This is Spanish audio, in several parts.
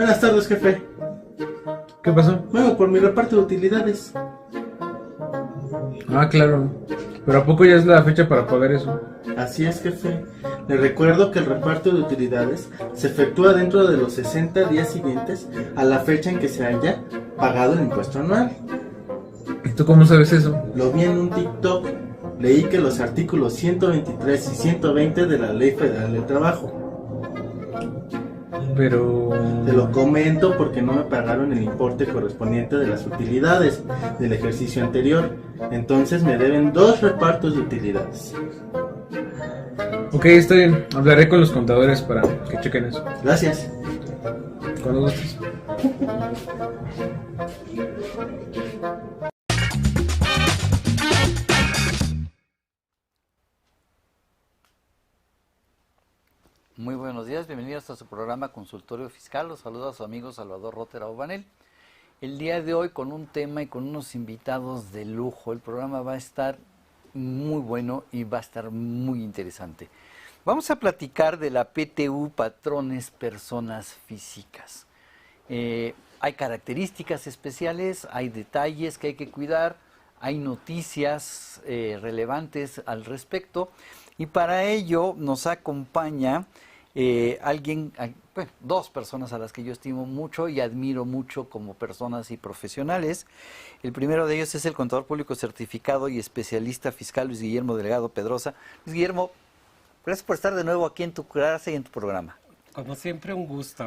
Buenas tardes, jefe. ¿Qué pasó? Bueno, por mi reparto de utilidades. Ah, claro. Pero ¿a poco ya es la fecha para pagar eso? Así es, jefe. Le recuerdo que el reparto de utilidades se efectúa dentro de los 60 días siguientes a la fecha en que se haya pagado el impuesto anual. ¿Y tú cómo sabes eso? Lo vi en un TikTok. Leí que los artículos 123 y 120 de la Ley Federal del Trabajo. Pero... Te lo comento porque no me pagaron el importe correspondiente de las utilidades del ejercicio anterior. Entonces me deben 2 repartos de utilidades. Ok, está bien. Hablaré con los contadores para que chequen eso. Gracias. Cuando gustes. Muy buenos días, bienvenidos a su programa Consultorio Fiscal. Los saluda a su amigo Salvador Rotera Obanel. El día de hoy con un tema y con unos invitados de lujo. El programa va a estar muy bueno y va a estar muy interesante. Vamos a platicar de la PTU, patrones, personas físicas. Hay características especiales, hay detalles que hay que cuidar, hay noticias relevantes al respecto. Y para ello nos acompaña dos personas a las que yo estimo mucho y admiro mucho como personas y profesionales. El primero de ellos es el contador público certificado y especialista fiscal Luis Guillermo Delgado Pedrosa. Luis Guillermo, gracias por estar de nuevo aquí en tu clase y en tu programa. Como siempre, un gusto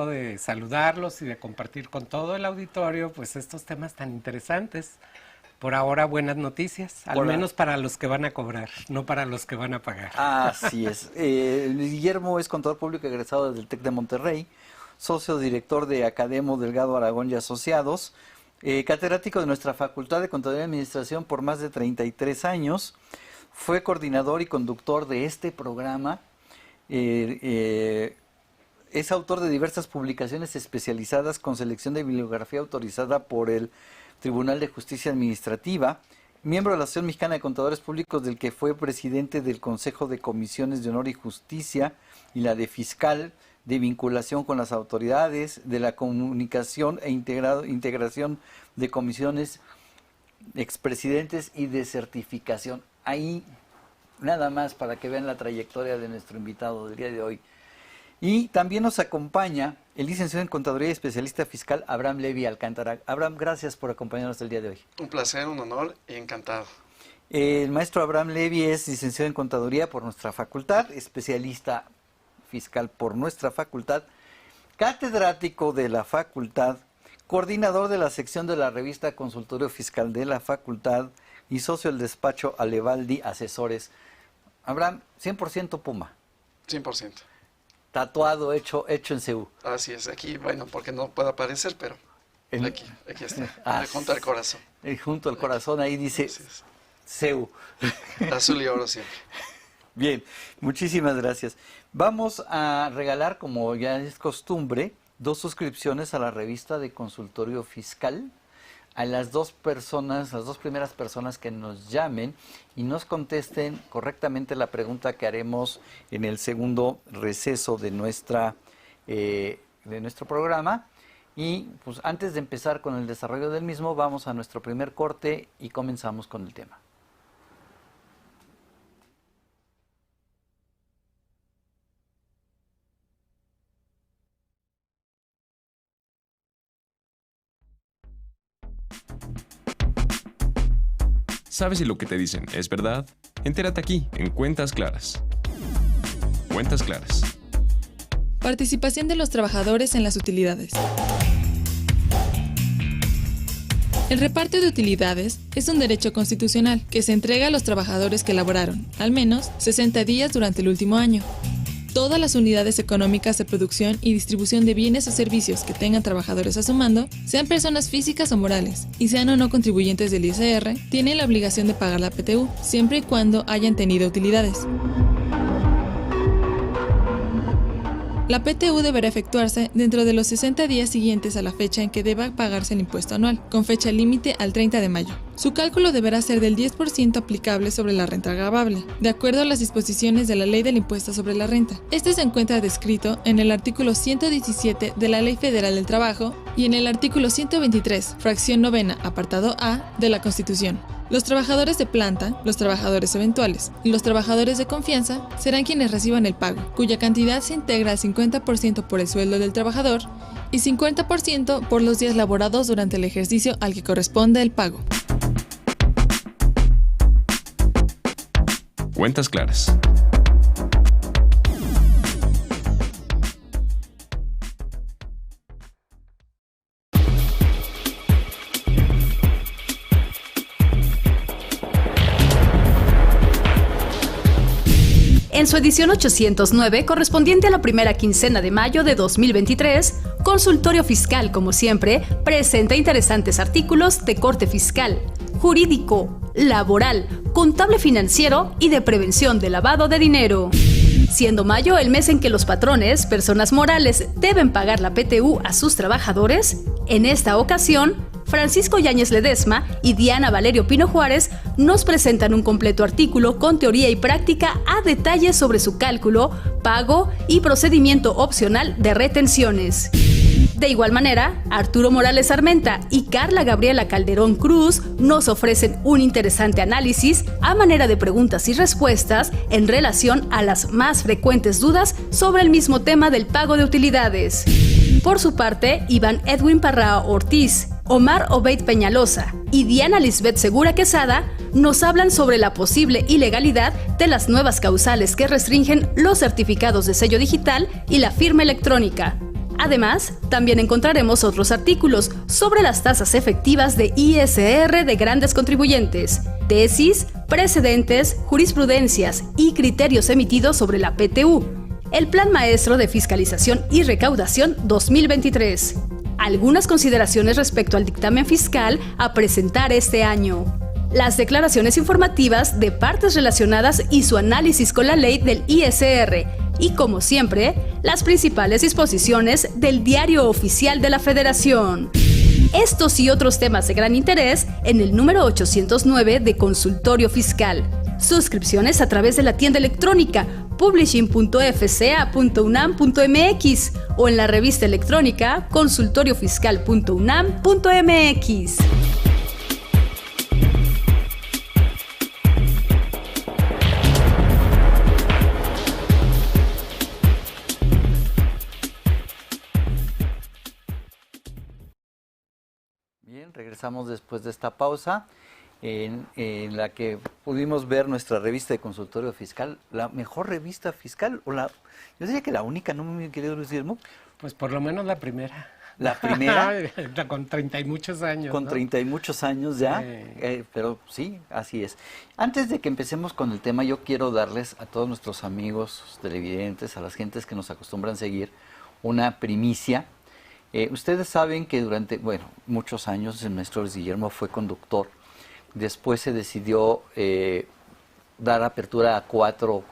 de saludarlos y de compartir con todo el auditorio pues estos temas tan interesantes. Por ahora, buenas noticias, al menos para los que van a cobrar, no para los que van a pagar. Así es. Luis Guillermo es contador público egresado del TEC de Monterrey, socio director de Academo Delgado Aragón y Asociados, catedrático de nuestra Facultad de Contaduría y Administración por más de 33 años, fue coordinador y conductor de este programa, es autor de diversas publicaciones especializadas con selección de bibliografía autorizada por el Tribunal de Justicia Administrativa, miembro de la Asociación Mexicana de Contadores Públicos, del que fue presidente del Consejo de Comisiones de Honor y Justicia y la de Fiscal, de vinculación con las autoridades, de la comunicación e integración de comisiones, expresidentes y de certificación. Ahí nada más para que vean la trayectoria de nuestro invitado del día de hoy. Y también nos acompaña el licenciado en Contaduría y especialista fiscal Abraham Levy Alcántara. Abraham, gracias por acompañarnos el día de hoy. Un placer, un honor y encantado. El maestro Abraham Levy es licenciado en Contaduría por nuestra facultad, especialista fiscal por nuestra facultad, catedrático de la facultad, coordinador de la sección de la revista Consultorio Fiscal de la facultad y socio del despacho Alevaldi Asesores. Abraham, 100% Puma. 100%. Tatuado, hecho en CEU. Así es, aquí, bueno, porque no puede aparecer, pero aquí está, junto al corazón. Junto al corazón, ahí dice CEU. Azul y oro siempre. Bien, muchísimas gracias. Vamos a regalar, como ya es costumbre, 2 suscripciones a la revista de Consultorio Fiscal a las 2 primeras personas que nos llamen y nos contesten correctamente la pregunta que haremos en el segundo receso de nuestro programa. Y pues antes de empezar con el desarrollo del mismo, vamos a nuestro primer corte y comenzamos con el tema. ¿Sabes si lo que te dicen es verdad? Entérate aquí, en Cuentas Claras. Cuentas Claras. Participación de los trabajadores en las utilidades. El reparto de utilidades es un derecho constitucional que se entrega a los trabajadores que laboraron, al menos 60 días durante el último año. Todas las unidades económicas de producción y distribución de bienes o servicios que tengan trabajadores a su mando, sean personas físicas o morales, y sean o no contribuyentes del ISR, tienen la obligación de pagar la PTU, siempre y cuando hayan tenido utilidades. La PTU deberá efectuarse dentro de los 60 días siguientes a la fecha en que deba pagarse el impuesto anual, con fecha límite al 30 de mayo. Su cálculo deberá ser del 10% aplicable sobre la renta gravable, de acuerdo a las disposiciones de la Ley del Impuesto sobre la Renta. Este se encuentra descrito en el artículo 117 de la Ley Federal del Trabajo y en el artículo 123, fracción novena, apartado A, de la Constitución. Los trabajadores de planta, los trabajadores eventuales y los trabajadores de confianza serán quienes reciban el pago, cuya cantidad se integra al 50% por el sueldo del trabajador y 50% por los días laborados durante el ejercicio al que corresponde el pago. Cuentas claras. En su edición 809, correspondiente a la primera quincena de mayo de 2023, Consultorio Fiscal, como siempre, presenta interesantes artículos de corte fiscal, jurídico, laboral, contable financiero y de prevención de lavado de dinero. Siendo mayo el mes en que los patrones, personas morales, deben pagar la PTU a sus trabajadores, en esta ocasión, Francisco Yáñez Ledesma y Diana Valerio Pino Juárez nos presentan un completo artículo con teoría y práctica a detalle sobre su cálculo, pago y procedimiento opcional de retenciones. De igual manera, Arturo Morales Armenta y Carla Gabriela Calderón Cruz nos ofrecen un interesante análisis a manera de preguntas y respuestas en relación a las más frecuentes dudas sobre el mismo tema del pago de utilidades. Por su parte, Iván Edwin Parrao Ortiz, Omar Obeid Peñalosa y Diana Lisbeth Segura Quesada nos hablan sobre la posible ilegalidad de las nuevas causales que restringen los certificados de sello digital y la firma electrónica. Además, también encontraremos otros artículos sobre las tasas efectivas de ISR de grandes contribuyentes, tesis, precedentes, jurisprudencias y criterios emitidos sobre la PTU, el Plan Maestro de Fiscalización y Recaudación 2023. Algunas consideraciones respecto al dictamen fiscal a presentar este año, las declaraciones informativas de partes relacionadas y su análisis con la ley del ISR y, como siempre, las principales disposiciones del Diario Oficial de la Federación. Estos y otros temas de gran interés en el número 809 de Consultorio Fiscal. Suscripciones a través de la tienda electrónica publishing.fca.unam.mx o en la revista electrónica consultoriofiscal.unam.mx. Bien, regresamos después de esta pausa. En la que pudimos ver nuestra revista de Consultorio Fiscal, la mejor revista fiscal, yo diría que la única, ¿no, mi querido Luis Guillermo? Pues por lo menos la primera. ¿La primera? Con 30 y muchos años. Con ¿no? 30 y muchos años ya, pero sí, así es. Antes de que empecemos con el tema, yo quiero darles a todos nuestros amigos televidentes, a las gentes que nos acostumbran a seguir, una primicia. Ustedes saben que durante, muchos años el maestro Luis Guillermo fue conductor. Después se decidió dar apertura a cuatro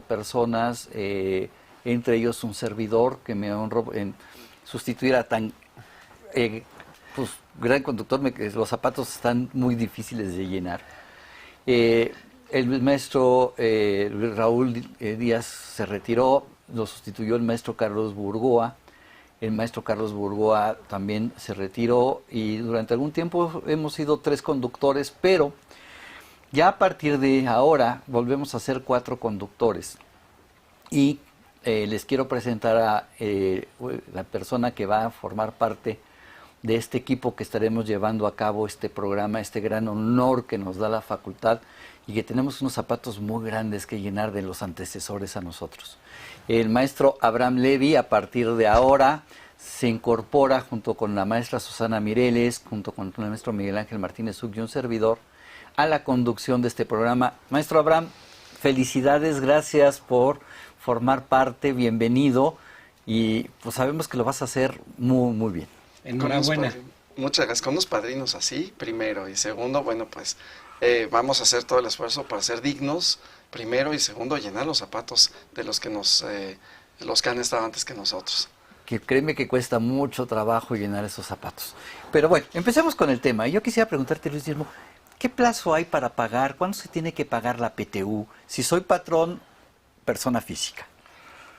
personas, entre ellos un servidor que me honró en sustituir a tan gran conductor. Los zapatos están muy difíciles de llenar. El maestro Raúl Díaz se retiró, lo sustituyó el maestro Carlos Burgoa. El maestro Carlos Burgoa también se retiró y durante algún tiempo hemos sido 3 conductores, pero ya a partir de ahora volvemos a ser 4 conductores. Y les quiero presentar a la persona que va a formar parte de este equipo que estaremos llevando a cabo este programa, este gran honor que nos da la facultad y que tenemos unos zapatos muy grandes que llenar de los antecesores a nosotros. El maestro Abraham Levy a partir de ahora se incorpora junto con la maestra Susana Mireles, junto con el maestro Miguel Ángel Martínez Uc y un servidor, a la conducción de este programa. Maestro Abraham, felicidades, gracias por formar parte, bienvenido, y pues sabemos que lo vas a hacer muy, muy bien. Enhorabuena. Muchas gracias. Con unos padrinos así, primero, y segundo, vamos a hacer todo el esfuerzo para ser dignos, primero, y segundo, llenar los zapatos de los que nos los que han estado antes que nosotros. Que créeme que cuesta mucho trabajo llenar esos zapatos. Pero bueno, empecemos con el tema. Yo quisiera preguntarte, Luis Guillermo, ¿qué plazo hay para pagar? ¿Cuándo se tiene que pagar la PTU? Si soy patrón, persona física.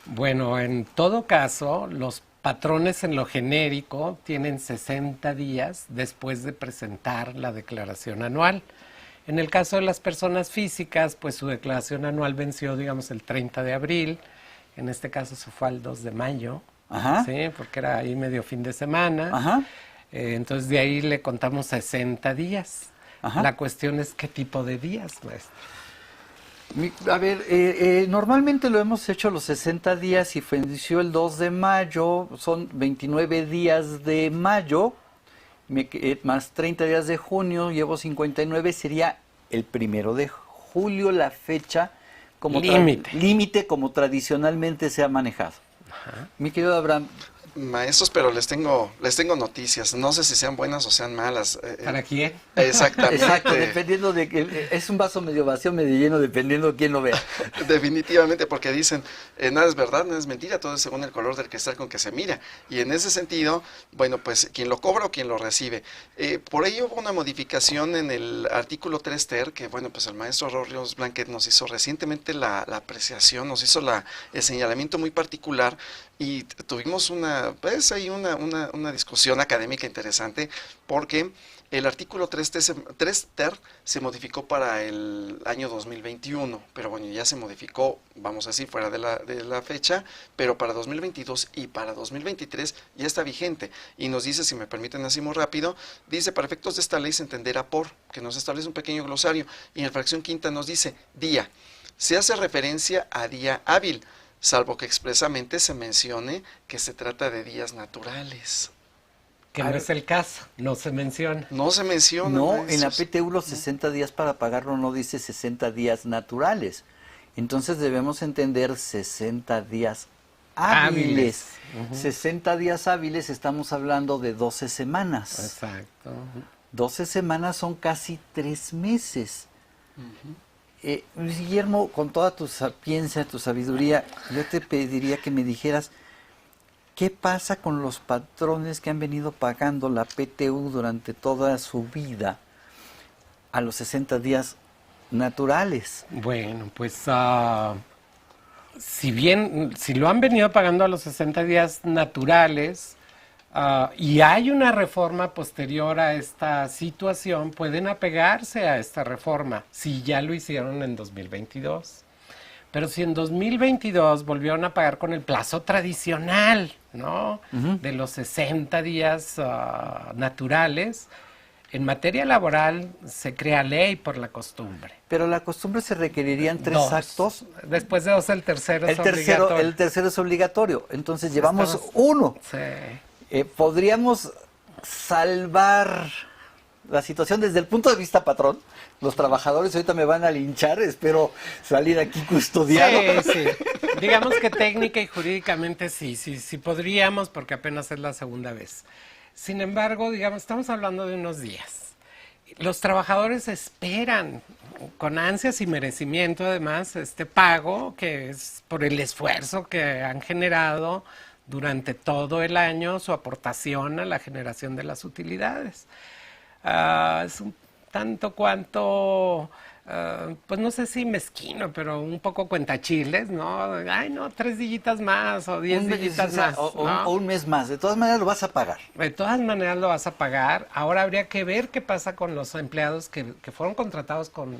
Bueno, en todo caso, los patrones en lo genérico tienen 60 días después de presentar la declaración anual. En el caso de las personas físicas, pues su declaración anual venció, digamos, el 30 de abril. En este caso se fue al 2 de mayo, Ajá. ¿sí? Porque era ahí medio fin de semana. Ajá. Entonces de ahí le contamos 60 días. Ajá. La cuestión es qué tipo de días, maestro. A ver, normalmente lo hemos hecho los 60 días y venció el 2 de mayo, son 29 días de mayo, más 30 días de junio, llevo 59, sería el 1 de julio la fecha como límite como tradicionalmente se ha manejado. Ajá. Mi querido Abraham. Maestros, pero les tengo noticias. No sé si sean buenas o sean malas. ¿Para quién? Exactamente. Exacto, dependiendo de que es un vaso medio vacío, medio lleno, dependiendo de quién lo vea. Definitivamente, porque dicen, nada es verdad, nada es mentira, todo es según el color del cristal con que se mira. Y en ese sentido, bueno, pues quien lo cobra o quien lo recibe. Por ello hubo una modificación en el artículo 3 ter, que bueno, pues el maestro Ríos Blanquet nos hizo recientemente la apreciación, nos hizo el señalamiento muy particular, y tuvimos una discusión académica interesante, porque el artículo 3 ter se modificó para el año 2021, pero bueno, ya se modificó, vamos a decir, fuera de la fecha, pero para 2022 y para 2023 ya está vigente, y nos dice, si me permiten así muy rápido, dice, para efectos de esta ley se entenderá por, que nos establece un pequeño glosario, y en la fracción quinta nos dice, día, se hace referencia a día hábil, salvo que expresamente se mencione que se trata de días naturales. Que no es el caso, no se menciona. No se menciona. No, en la PTU los 60 días para pagarlo no dice 60 días naturales. Entonces debemos entender 60 días hábiles. 60 días hábiles, estamos hablando de 12 semanas. Exacto. 12 semanas son casi 3 meses. Luis Guillermo, con toda tu sapiencia, tu sabiduría, yo te pediría que me dijeras, ¿qué pasa con los patrones que han venido pagando la PTU durante toda su vida a los 60 días naturales? Bueno, pues si lo han venido pagando a los 60 días naturales y hay una reforma posterior a esta situación, pueden apegarse a esta reforma, si ya lo hicieron en 2022. Pero si en 2022 volvieron a pagar con el plazo tradicional, ¿no? De los 60 días naturales, en materia laboral se crea ley por la costumbre. Pero la costumbre se requerirían 3 actos. Después de 2, el tercero es obligatorio. El tercero es obligatorio. Entonces llevamos 1. Sí. Podríamos salvar la situación desde el punto de vista patrón. Los trabajadores ahorita me van a linchar, espero salir aquí custodiado. Sí. Digamos que técnica y jurídicamente sí podríamos, porque apenas es la segunda vez. Sin embargo, digamos, estamos hablando de unos días. Los trabajadores esperan con ansias y merecimiento, además, este pago, que es por el esfuerzo que han generado durante todo el año, su aportación a la generación de las utilidades. Es un tanto cuanto, pues no sé si mezquino, pero un poco cuentachiles, ¿no? Ay, no, 3 dillitas más o 10 dillitas más. O un mes más. De todas maneras lo vas a pagar. De todas maneras lo vas a pagar. Ahora habría que ver qué pasa con los empleados que fueron contratados con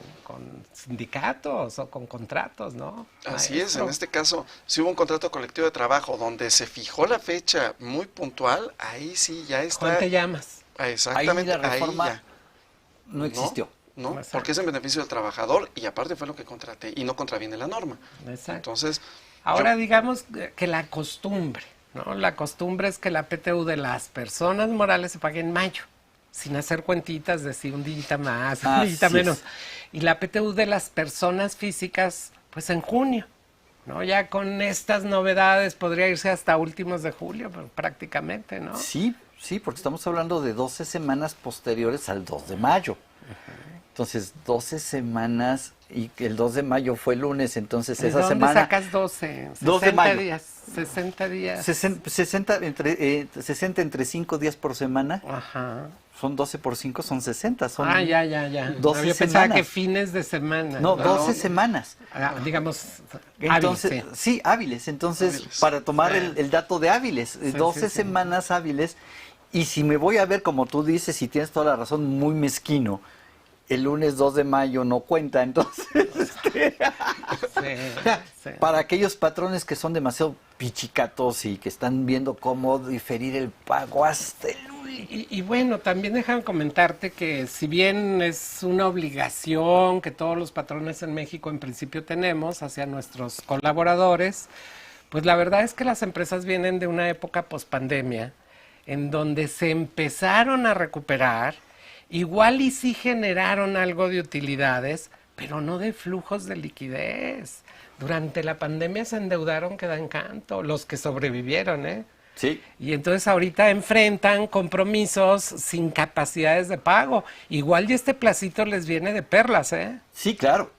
sindicatos o con contratos, ¿no? Así es, en este caso, si hubo un contrato colectivo de trabajo donde se fijó la fecha muy puntual, ahí sí ya está. ¿Cuál te llamas? Exactamente, ahí la reforma ya no existió. No, porque es en beneficio del trabajador y aparte fue lo que contraté y no contraviene la norma. Exacto. Entonces, ahora digamos que la costumbre, ¿no? La costumbre es que la PTU de las personas morales se pague en mayo, sin hacer cuentitas de si un día más, un día menos. Y la PTU de las personas físicas, pues en junio, ¿no? Ya con estas novedades podría irse hasta últimos de julio, pero prácticamente, ¿no? Sí, porque estamos hablando de 12 semanas posteriores al 2 de mayo. Entonces, 12 semanas y que el 2 de mayo fue el lunes, entonces ¿De esa dónde semana... sacas 12? 2 de 60 mayo. días. 60 días. 60 entre 5 días por semana. Ajá. Son 12 por 5, son 60. Son Ya. 12 Yo pensaba semanas. que fines de semana. No, 12 semanas. Digamos, Entonces, hábil, sí, hábiles. Entonces, Hábiles. para tomar el dato de hábiles, 12 sí. semanas hábiles. Y si me voy a ver, como tú dices, y tienes toda la razón, muy mezquino, el lunes 2 de mayo no cuenta, entonces... sí. Para aquellos patrones que son demasiado pichicatos y que están viendo cómo diferir el pago hasta el lunes. Y bueno, también déjame comentarte que si bien es una obligación que todos los patrones en México en principio tenemos hacia nuestros colaboradores, pues la verdad es que las empresas vienen de una época pospandemia en donde se empezaron a recuperar, igual y sí generaron algo de utilidades, pero no de flujos de liquidez. Durante la pandemia se endeudaron que dan canto, los que sobrevivieron, ¿eh? Sí. Y entonces ahorita enfrentan compromisos sin capacidades de pago. Igual y este placito les viene de perlas, ¿eh? Sí, claro.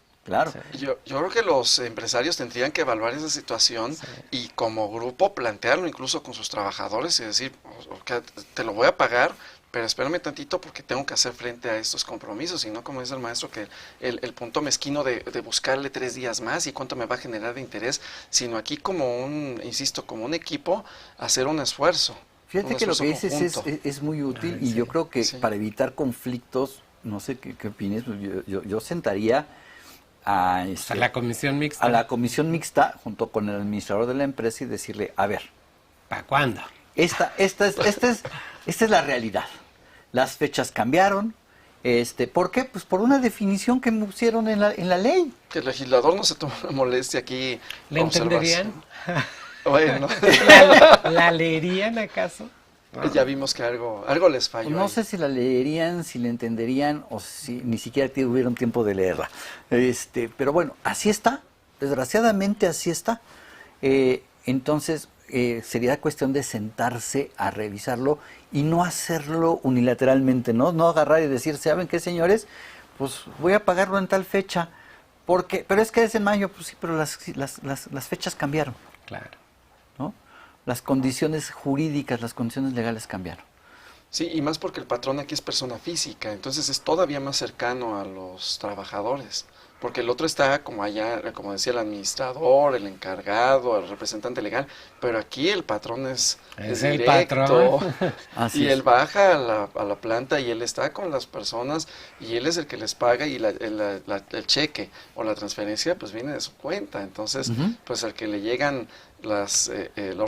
Yo creo que los empresarios tendrían que evaluar esa situación y como grupo plantearlo incluso con sus trabajadores y decir, "Ok, te lo voy a pagar, pero espérame tantito porque tengo que hacer frente a estos compromisos", y no como dice el maestro que el punto mezquino de buscarle 3 días más y cuánto me va a generar de interés, sino aquí como como un equipo, hacer un esfuerzo. Fíjate un que lo que esfuerzo dices conjunto. es muy útil y yo creo que Sí. para evitar conflictos, no sé qué opines, pues yo sentaría a La comisión mixta. a la comisión mixta junto con el administrador de la empresa y decirle, a ver, ¿Para cuándo? esta es la realidad. Las fechas cambiaron. ¿Por qué? Pues por una definición que pusieron en la ley. Que el legislador no se tome la molestia aquí. ¿Le entenderían? Bueno, ¿La leerían acaso? ya vimos que algo les falló. No ahí. sé si la leerían, si la entenderían o si ni siquiera tuvieron tiempo de leerla. Pero bueno, así está. Desgraciadamente así está. Entonces sería cuestión de sentarse a revisarlo y no hacerlo unilateralmente, ¿no? No agarrar y decir, ¿saben qué, señores? Pues voy a pagarlo en tal fecha. Pero es que es en mayo, pues sí, pero las fechas cambiaron, Claro. ¿no? Las condiciones jurídicas, las condiciones legales cambiaron. Sí, y más porque el patrón aquí es persona física, entonces es todavía más cercano a los trabajadores, porque el otro está como allá, como decía el administrador, el encargado, el representante legal, pero aquí el patrón es el directo, patrón. Así y es. él baja a la planta y él está con las personas y él es el que les paga y el cheque o la transferencia pues viene de su cuenta, entonces pues al que le llegan los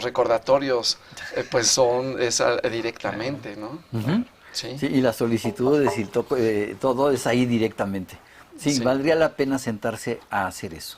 recordatorios pues directamente, ¿no? Ujú. Sí. Sí, y las solicitudes y todo es ahí directamente. Sí, Sí. valdría la pena sentarse a hacer eso.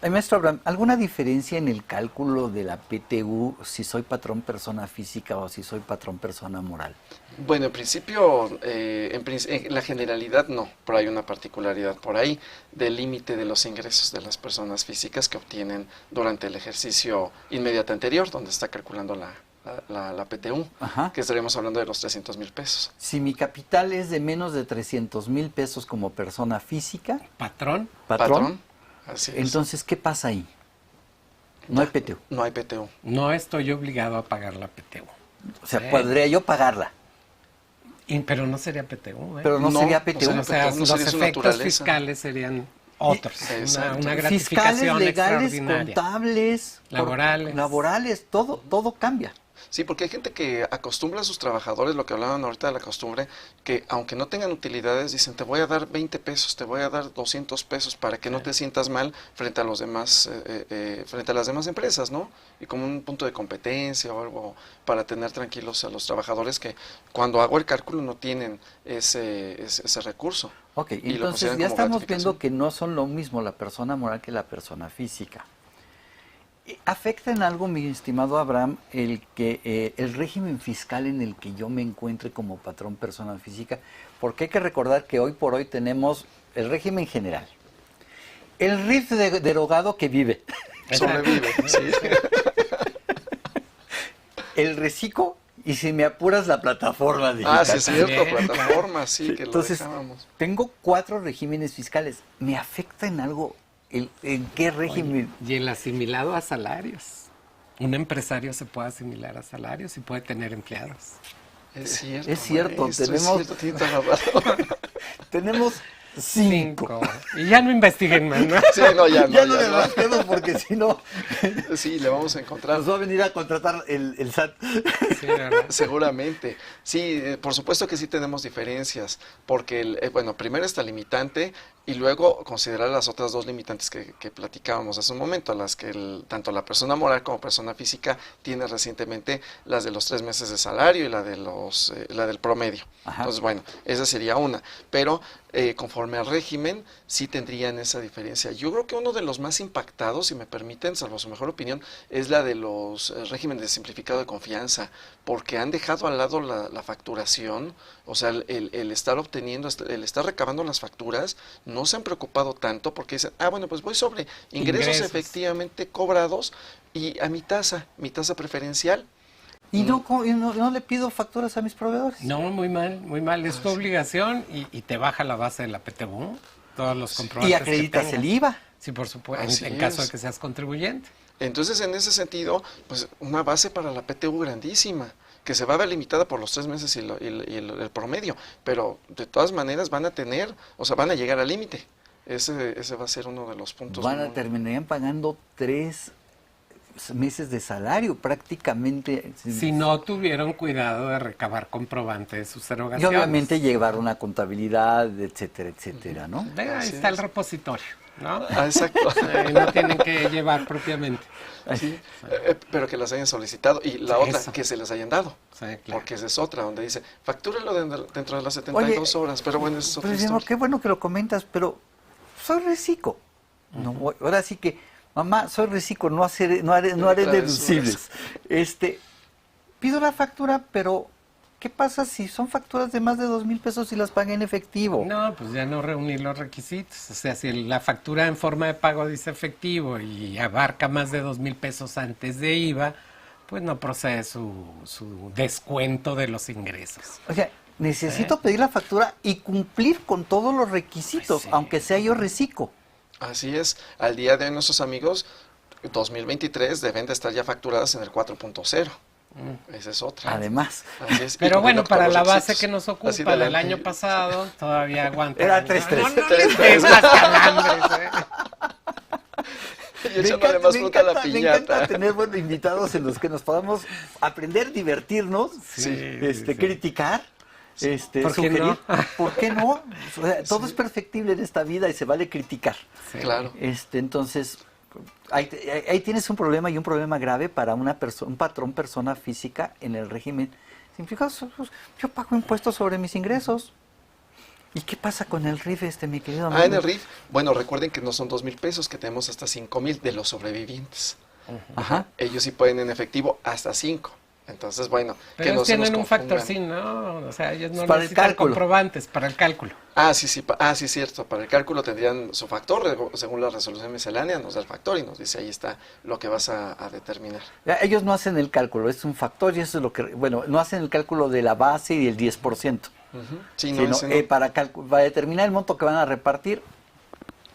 Maestro Abraham, ¿alguna diferencia en el cálculo de la PTU si soy patrón persona física o si soy patrón persona moral? Bueno, en principio, en la generalidad no, pero hay una particularidad por ahí del límite de los ingresos de las personas físicas que obtienen durante el ejercicio inmediato anterior, donde está calculando la PTU, Ajá. que estaríamos hablando de los 300,000 pesos. Si mi capital es de menos de 300,000 pesos como persona física, ¿Patrón? patrón, Así es. entonces, ¿qué pasa ahí? No hay PTU. No hay PTU. No estoy obligado a pagar la PTU. O sea, Sí. podría yo pagarla, Pero no sería PTU, ¿eh? pero no, No, sería o PTU. sea, O sea, no los sería su efectos naturaleza. fiscales serían otros. Exacto. Una Fiscales, gratificación legales, extraordinaria. contables, laborales, todo cambia. Sí, porque hay gente que acostumbra a sus trabajadores, lo que hablaban ahorita de la costumbre, que aunque no tengan utilidades, dicen, te voy a dar 20 pesos, te voy a dar 200 pesos para que no te sientas mal frente a los demás, frente a las demás empresas, ¿no? Y como un punto de competencia o algo para tener tranquilos a los trabajadores que cuando hago el cálculo no tienen ese recurso. Ok, Y lo entonces consideran ya como estamos viendo gratificación. que no son lo mismo la persona moral que la persona física. ¿Afecta en algo, mi estimado Abraham, el régimen fiscal en el que yo me encuentre como patrón persona física? Porque hay que recordar que hoy por hoy tenemos el régimen general, el RIF derogado que vive, Sobrevive, sí. el RECICO Y si me apuras la plataforma digital. Ah, sí es cierto, También, plataforma, sí, que Entonces, lo dejábamos. tengo 4 regímenes fiscales. ¿Me afecta en algo? ¿En qué régimen? Y el asimilado a salarios. Un empresario se puede asimilar a salarios y puede tener empleados. Es cierto. Es cierto, maestro, tenemos- Es cierto, tiene toda la razón. Tenemos 5. Y ya no investiguen más, ¿no? Sí, no, ya no. Ya no ya le no. rasquemos porque si no Sí, le vamos a encontrar. nos va a venir a contratar el SAT. Sí, ¿verdad? Seguramente. Sí, por supuesto que sí tenemos diferencias, porque, bueno, primero está limitante y luego considerar las otras 2 limitantes que platicábamos hace un momento, las que tanto la persona moral como persona física tiene recientemente, las de los 3 meses de salario y la del promedio. Ajá. Entonces, bueno, esa sería una, pero conforme al régimen sí tendrían esa diferencia. Yo creo que uno de los más impactados, si me permiten, salvo su mejor opinión, es la de los regímenes de simplificado de confianza, porque han dejado al lado la facturación, o sea, el estar obteniendo, el estar recabando las facturas, no se han preocupado tanto porque dicen, bueno, pues voy sobre ingresos efectivamente cobrados y a mi tasa preferencial. Y no le pido facturas a mis proveedores. No, muy mal, muy mal. Es tu obligación y te baja la base de la PTU, todos los comprobantes Y que acreditas tengas. el IVA. Sí, por supuesto, Así en caso es. de que seas contribuyente. Entonces, en ese sentido, pues una base para la PTU grandísima, que se va a ver limitada por los 3 meses y el promedio, pero de todas maneras van a tener, o sea, van a llegar al límite. Ese va a ser uno de los puntos. Terminarían pagando 3 meses de salario prácticamente. Si no tuvieron cuidado de recabar comprobante de sus Y erogaciones. obviamente llevar una contabilidad, etcétera, etcétera, ¿no? Ahí Así está es. el repositorio, ¿no? Exacto. Ahí no tienen que llevar propiamente. Sí, pero que las hayan solicitado y la Sí, otra, eso. que se las hayan dado. Sí, claro. Porque esa es otra, donde dice, factúralo dentro de las 72 horas, pero bueno, esa es otra Presidente, historia. qué bueno que lo comentas, pero soy reciclo. No, ahora sí que, mamá, soy reciclo, no haré deducibles. Pido la factura, pero ¿qué pasa si son facturas de más de 2,000 pesos y las pagué en efectivo? No, pues ya no reunir los requisitos. O sea, si la factura en forma de pago dice efectivo y abarca más de 2,000 pesos antes de IVA, pues no procede su descuento de los ingresos. O sea, necesito pedir la factura y cumplir con todos los requisitos, Pues sí. aunque sea yo reciclo. Así es, al día de hoy nuestros amigos, 2023 deben de estar ya facturadas en el 4.0. Esa es otra. Además. Así es, y Pero bueno, cumpliendo con para los la base requisitos. que nos Así ocupa del adelante. año pasado, todavía aguanta. Era ¿no? 3-3. No les des más calambres, Y echándole más fruta a la me encanta piñata. tener invitados en los que nos podamos aprender, divertirnos, criticar, ¿Por qué sugerir. no? ¿Por qué no? O sea, todo es perfectible en esta vida y se vale criticar. Sí. Claro. Entonces, ahí tienes un problema y un problema grave para un patrón persona física en el régimen. Simplificado, yo pago impuestos sobre mis ingresos. ¿Y qué pasa con el RIF, mi querido amigo? En el RIF, bueno, recuerden que no son 2,000 pesos, que tenemos hasta 5,000 de los sobrevivientes. Ajá. Ellos sí pueden en efectivo hasta 5. Entonces, bueno, Pero que no ellos se nos tienen un confundan. factor sí, ¿no? O sea, ellos no Para el necesitan cálculo. comprobantes para el cálculo. Sí, cierto. Para el cálculo tendrían su factor, según la resolución miscelánea, nos da el factor y nos dice ahí está lo que vas a determinar. Ellos no hacen el cálculo, es un factor y eso es lo que... Bueno, no hacen el cálculo de la base y el 10%. Sí, Sino, ese no. para determinar el monto que van a repartir,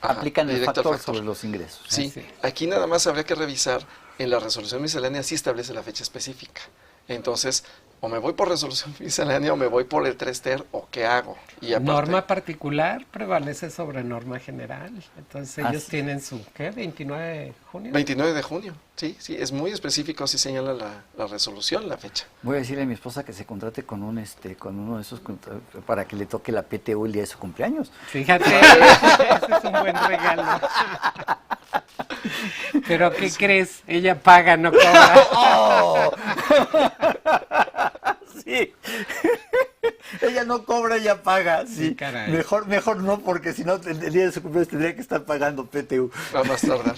Ajá, aplican el directo al factor factor. sobre los ingresos. Sí, Sí. aquí nada más habría que revisar, en la resolución miscelánea sí establece la fecha específica. Entonces, o me voy por resolución miscelánea o me voy por el 3ter o qué hago. Y aparte, Norma particular prevalece sobre norma general. Entonces ellos sí. tienen su, ¿qué? 29 de junio. 29 de junio, sí, es muy específico, así señala la resolución, la fecha. Voy a decirle a mi esposa que se contrate con uno de esos para que le toque la PTU el día de su cumpleaños. Fíjate, ese es un buen regalo. Pero ¿qué crees? Ella paga, no cobra. ¡Oh! Sí. Ella no cobra, ella paga. Sí. Sí, caray. Mejor no, porque si no, el día de su cumpleaños tendría que estar pagando PTU. Va a más tardar.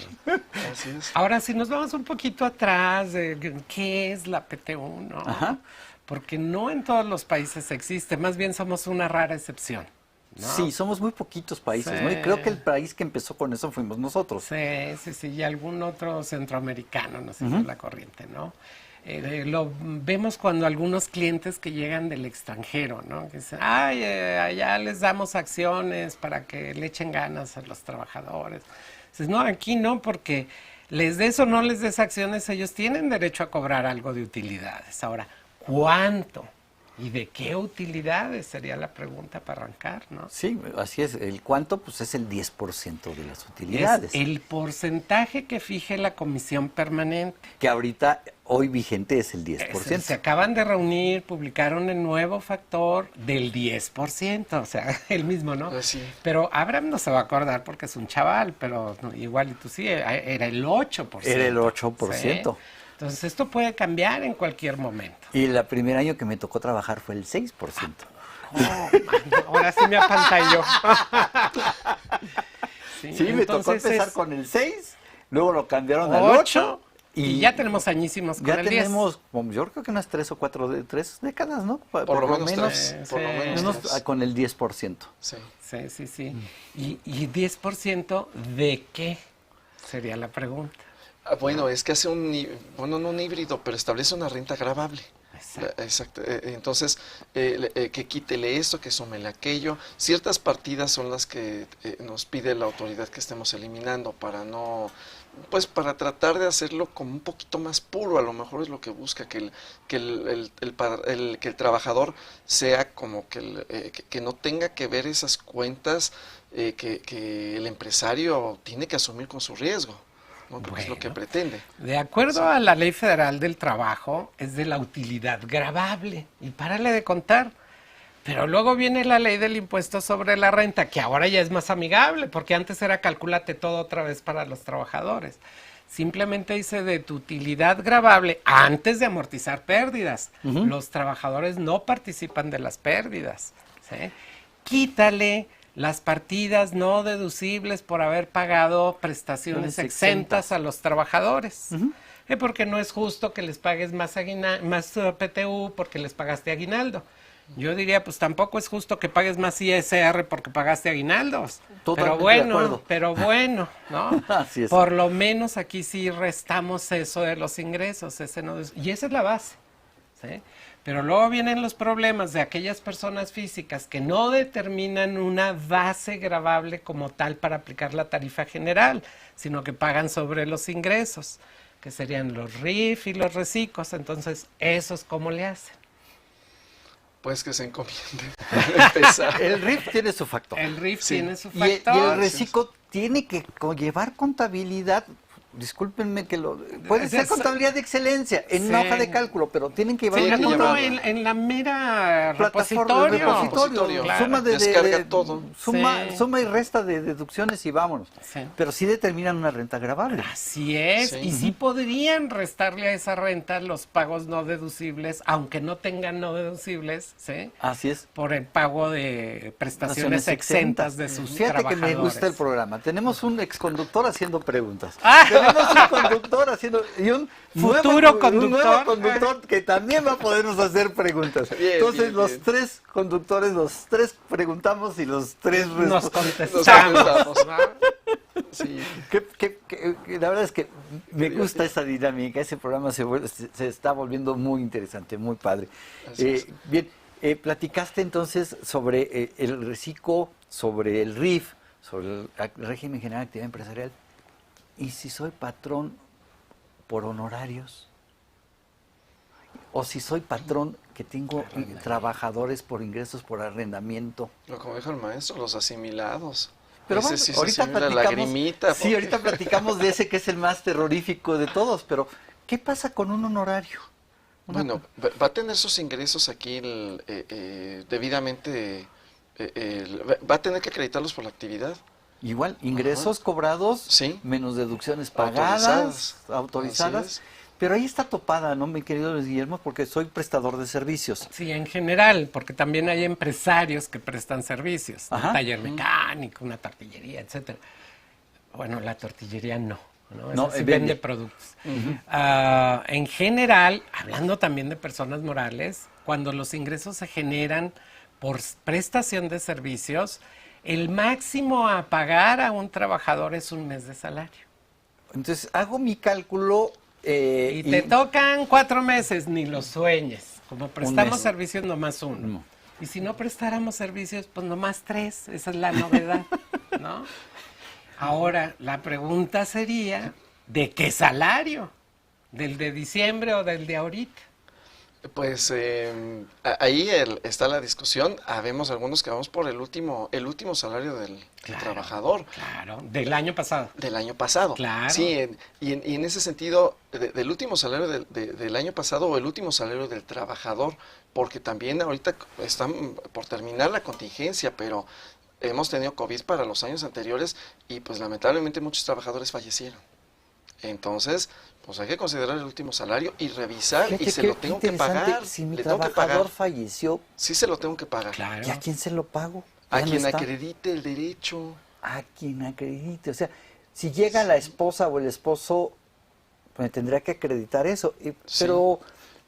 Así es. Ahora, si nos vamos un poquito atrás de qué es la PTU, ¿no? Ajá. Porque no en todos los países existe, más bien somos una rara excepción, ¿no? Sí, somos muy poquitos países, Sí. ¿no? Y creo que el país que empezó con eso fuimos nosotros. Sí, y algún otro centroamericano nos hizo la corriente, ¿no? Lo vemos cuando algunos clientes que llegan del extranjero, ¿no? Que dicen, ay, allá les damos acciones para que le echen ganas a los trabajadores. Dices, no, aquí no, porque les des o no les des acciones, ellos tienen derecho a cobrar algo de utilidades. Ahora, ¿cuánto? ¿Y de qué utilidades? Sería la pregunta para arrancar, ¿no? Sí, así es. El cuánto, pues es el 10% de las utilidades. Es el porcentaje que fije la comisión permanente. Que ahorita, hoy vigente, es el 10%. Se acaban de reunir, publicaron el nuevo factor del 10%, o sea, el mismo, ¿no? Pues sí. Pero Abraham no se va a acordar porque es un chaval, pero no, igual y tú sí, era el 8%. Era el 8%. ¿Sí? Entonces esto puede cambiar en cualquier momento. Y el primer año que me tocó trabajar fue el 6%. Oh, man, ahora sí me apantalló. Sí, me tocó empezar con el 6, luego lo cambiaron al 8 y ya tenemos añísimos con el 10. Ya tenemos, yo creo que unas 3 o 4 décadas, ¿no? Por lo menos 3. Por lo menos con el 10%. Sí. Sí. ¿Y 10% de qué? Sería la pregunta. Bueno, es que hace no un híbrido, pero establece una renta gravable. Exacto. Entonces, que quítele esto, que súmele aquello. Ciertas partidas son las que nos pide la autoridad que estemos eliminando para no, pues para tratar de hacerlo como un poquito más puro. A lo mejor es lo que busca, que el trabajador sea como que no tenga que ver esas cuentas que el empresario tiene que asumir con su riesgo. Porque es lo que pretende. De acuerdo a la Ley Federal del Trabajo, es de la utilidad gravable. Y párale de contar. Pero luego viene la ley del impuesto sobre la renta, que ahora ya es más amigable, porque antes era calculate todo otra vez para los trabajadores. Simplemente dice de tu utilidad gravable antes de amortizar pérdidas. Los trabajadores no participan de las pérdidas. ¿Sí? Quítale las partidas no deducibles por haber pagado prestaciones exentas a los trabajadores. Porque no es justo que les pagues más PTU porque les pagaste aguinaldo. Yo diría, pues tampoco es justo que pagues más ISR porque pagaste aguinaldos. Pero bueno, ¿no? Así es. Por lo menos aquí sí restamos eso de los ingresos, y esa es la base, ¿sí? Pero luego vienen los problemas de aquellas personas físicas que no determinan una base gravable como tal para aplicar la tarifa general, sino que pagan sobre los ingresos, que serían los RIF y los recicos. Entonces, ¿esos cómo le hacen? Pues que se encomiende. El RIF tiene su factor. El RIF tiene su Y factor. el reciclo tiene que llevar contabilidad. Discúlpenme que puede ser contabilidad de excelencia en una hoja de cálculo, pero tienen que llevar en la mera repositorio. Claro. Descarga todo. Suma y resta de deducciones y vámonos. Sí. Pero sí determinan una renta gravable. Así es, Sí. y sí podrían restarle a esa renta los pagos no deducibles, aunque no tengan no deducibles, ¿sí? Así es. Por el pago de prestaciones exentas de sus Fíjate trabajadores. que me gusta el programa. Tenemos un exconductor haciendo preguntas. Tenemos un conductor haciendo y un futuro conductor. Un nuevo conductor que también va a podernos hacer preguntas. Entonces los tres conductores, los tres preguntamos y los tres nos contestamos. Sí. La verdad es que me gusta esa dinámica. Ese programa se está volviendo muy interesante, muy padre. Bien, platicaste entonces sobre el reciclo, sobre el RIF, sobre el régimen general de actividad empresarial. ¿Y si soy patrón por honorarios? ¿O si soy patrón que tengo trabajadores por ingresos por arrendamiento? Como dijo el maestro, los asimilados. Pero bueno, ahorita platicamos, ahorita platicamos de ese que es el más terrorífico de todos, pero ¿qué pasa con un honorario? Bueno, va a tener sus ingresos aquí debidamente, va a tener que acreditarlos por la actividad. Igual, ingresos cobrados, menos deducciones pagadas, autorizadas. Pero ahí está topada, ¿no, mi querido Luis Guillermo? Porque soy prestador de servicios. Sí, en general, porque también hay empresarios que prestan servicios. Un taller mecánico, una tortillería, etcétera. Bueno, la tortillería no. No, sí vende productos. En general, hablando también de personas morales, cuando los ingresos se generan por prestación de servicios, el máximo a pagar a un trabajador es un mes de salario. Entonces, hago mi cálculo Y te tocan 4 meses, ni los sueñes. Como prestamos mes. servicios, nomás uno. No. Y si no prestáramos servicios, pues nomás 3. Esa es la novedad, ¿no? Ahora, la pregunta sería, ¿de qué salario? ¿Del de diciembre o del de ahorita? Pues ahí está la discusión. Habemos algunos que vamos por el último salario del trabajador. Claro, del año pasado. Del año pasado. Claro. Sí, y en ese sentido, del último salario del año pasado o el último salario del trabajador, porque también ahorita están por terminar la contingencia, pero hemos tenido COVID para los años anteriores y pues lamentablemente muchos trabajadores fallecieron. Entonces, pues hay que considerar el último salario y revisar. Fíjate Y se qué lo tengo que interesante, pagar. Si mi Le tengo que trabajador pagar. falleció, Sí se lo tengo que pagar. Claro. ¿y a quién se lo pago? A Ya no quien está. acredite el derecho. A quien acredite. O sea, si llega la esposa o el esposo, pues tendría que acreditar eso. Pero,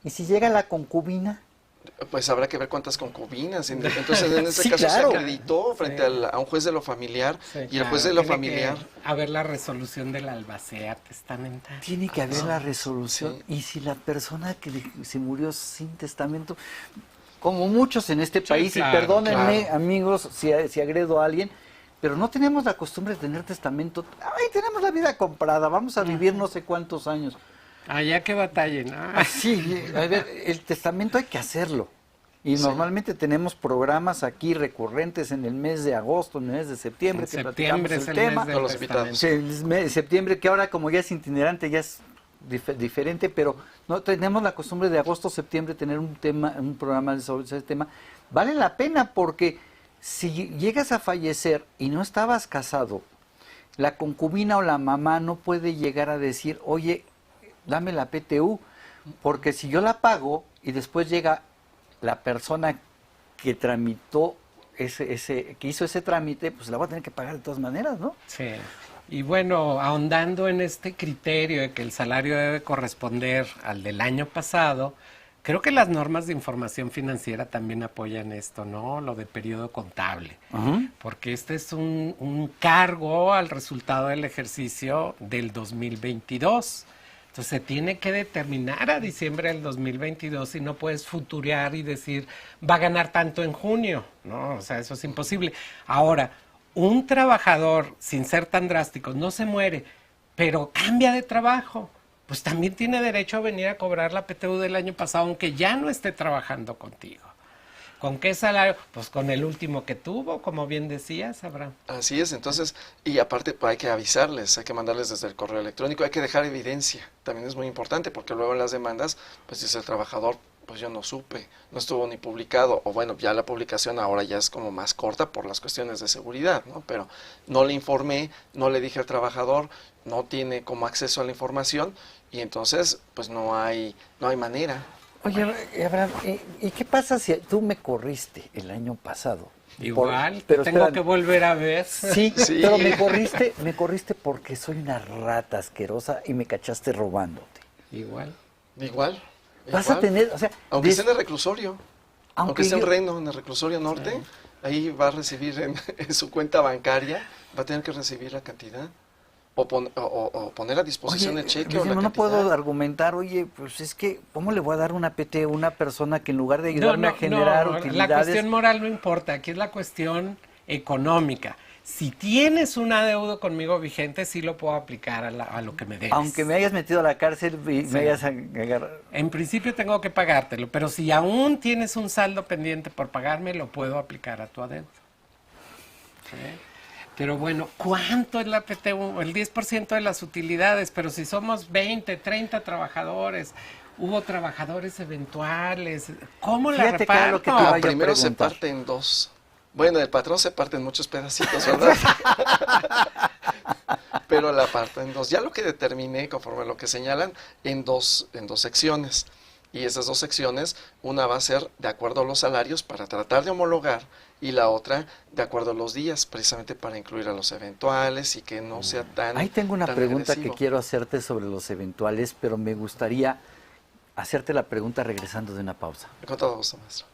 ¿y si llega la concubina? Pues habrá que ver cuántas concubinas. Entonces, en este Sí, caso claro. se acreditó frente a un juez de lo familiar. Sí, Y el juez de lo tiene familiar. que haber la resolución del albacea testamental. Tiene que haber la resolución. sí. Y si la persona que se murió sin testamento, como muchos en este país, claro, y perdónenme, claro. amigos, si agredo a alguien, pero no tenemos la costumbre de tener testamento. Ay, tenemos la vida comprada, vamos a vivir no sé cuántos años. Allá que batallen. Sí, a ver, el testamento hay que hacerlo. Y normalmente tenemos programas aquí recurrentes en el mes de agosto, en el mes de septiembre, que Septiembre platicamos es el el tema. mes Con los del invitados. testamento. Sí, el mes de septiembre, que ahora como ya es itinerante, ya es diferente, pero no tenemos la costumbre de agosto, septiembre tener un tema, un programa sobre ese tema. Vale la pena porque si llegas a fallecer y no estabas casado, la concubina o la mamá no puede llegar a decir, oye, dame la PTU, porque si yo la pago y después llega la persona que tramitó que hizo ese trámite, pues la va a tener que pagar de todas maneras, ¿no? Sí. Y bueno, ahondando en este criterio de que el salario debe corresponder al del año pasado, creo que las normas de información financiera también apoyan esto, ¿no? Lo de periodo contable. Porque este es un cargo al resultado del ejercicio del 2022. Entonces se tiene que determinar a diciembre del 2022 y no puedes futurear y decir, va a ganar tanto en junio, ¿no? O sea, eso es imposible. Ahora, un trabajador, sin ser tan drástico, no se muere, pero cambia de trabajo, pues también tiene derecho a venir a cobrar la PTU del año pasado, aunque ya no esté trabajando contigo. ¿Con qué salario? Pues con el último que tuvo, como bien decías, Abraham. Así es, entonces, y aparte pues, hay que avisarles, hay que mandarles desde el correo electrónico, hay que dejar evidencia, también es muy importante, porque luego en las demandas, pues dice el trabajador, pues yo no supe, no estuvo ni publicado, o bueno, ya la publicación ahora ya es como más corta por las cuestiones de seguridad, ¿no? Pero no le informé, no le dije al trabajador, no tiene como acceso a la información, y entonces, pues no hay manera. Oye, Abraham, ¿y qué pasa si tú me corriste el año pasado? Igual, pero tengo espera, que volver a ver. Sí, Sí. pero me corriste porque soy una rata asquerosa y me cachaste robándote. Igual. Igual. Vas a tener, o sea, Aunque esté en el reclusorio, aunque esté en yo- Reno, en el reclusorio norte, ahí va a recibir en su cuenta bancaria, va a tener que recibir la cantidad. O poner a disposición el cheque o la Guillermo, no cantidad. puedo argumentar, oye, pues es que, ¿cómo le voy a dar una PT a una persona que en lugar de ayudarme a generar la utilidades... cuestión moral no importa, aquí es la cuestión económica. Si tienes un adeudo conmigo vigente, sí lo puedo aplicar a lo que me debes. Aunque me hayas metido a la cárcel y Sí. me hayas agarrado... En principio tengo que pagártelo, pero si aún tienes un saldo pendiente por pagarme, lo puedo aplicar a tu adeudo. ¿Sí? Pero bueno, ¿cuánto es la PTU? El 10% de las utilidades, pero si somos 20, 30 trabajadores, hubo trabajadores eventuales, ¿cómo la Fíjate que era lo que te reparto? iba yo a Primero se preguntar. parte en dos. Bueno, el patrón se parte en muchos pedacitos, ¿verdad? Pero la parte en dos. Ya lo que determiné, conforme a lo que señalan, en dos secciones. Y esas dos secciones, una va a ser de acuerdo a los salarios para tratar de homologar y la otra de acuerdo a los días, precisamente para incluir a los eventuales y que no sea tan Ahí tengo una tan pregunta agresivo. que quiero hacerte sobre los eventuales, pero me gustaría hacerte la pregunta regresando de una pausa. Con todo gusto, maestro.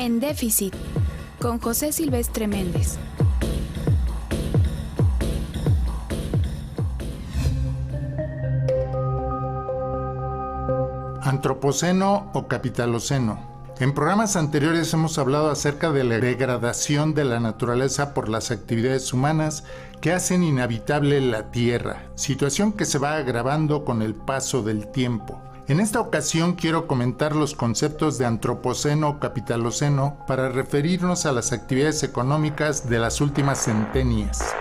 En déficit, con José Silvestre Méndez. Antropoceno o capitaloceno. En programas anteriores hemos hablado acerca de la degradación de la naturaleza por las actividades humanas que hacen inhabitable la Tierra, situación que se va agravando con el paso del tiempo. En esta ocasión quiero comentar los conceptos de antropoceno o capitaloceno para referirnos a las actividades económicas de las últimas centenias.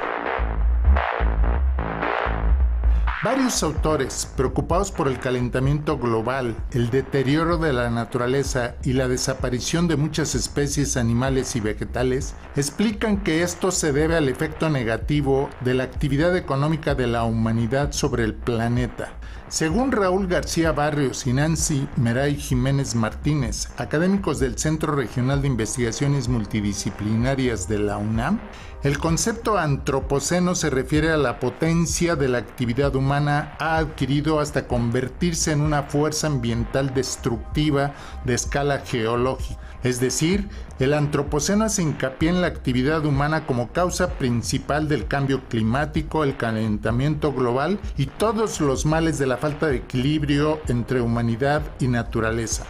Varios autores, preocupados por el calentamiento global, el deterioro de la naturaleza y la desaparición de muchas especies animales y vegetales, explican que esto se debe al efecto negativo de la actividad económica de la humanidad sobre el planeta. Según Raúl García Barrios y Nancy Meray Jiménez Martínez, académicos del Centro Regional de Investigaciones Multidisciplinarias de la UNAM, el concepto antropoceno se refiere a la potencia de la actividad humana ha adquirido hasta convertirse en una fuerza ambiental destructiva de escala geológica. Es decir, el antropoceno hace hincapié en la actividad humana como causa principal del cambio climático, el calentamiento global y todos los males de la falta de equilibrio entre humanidad y naturaleza.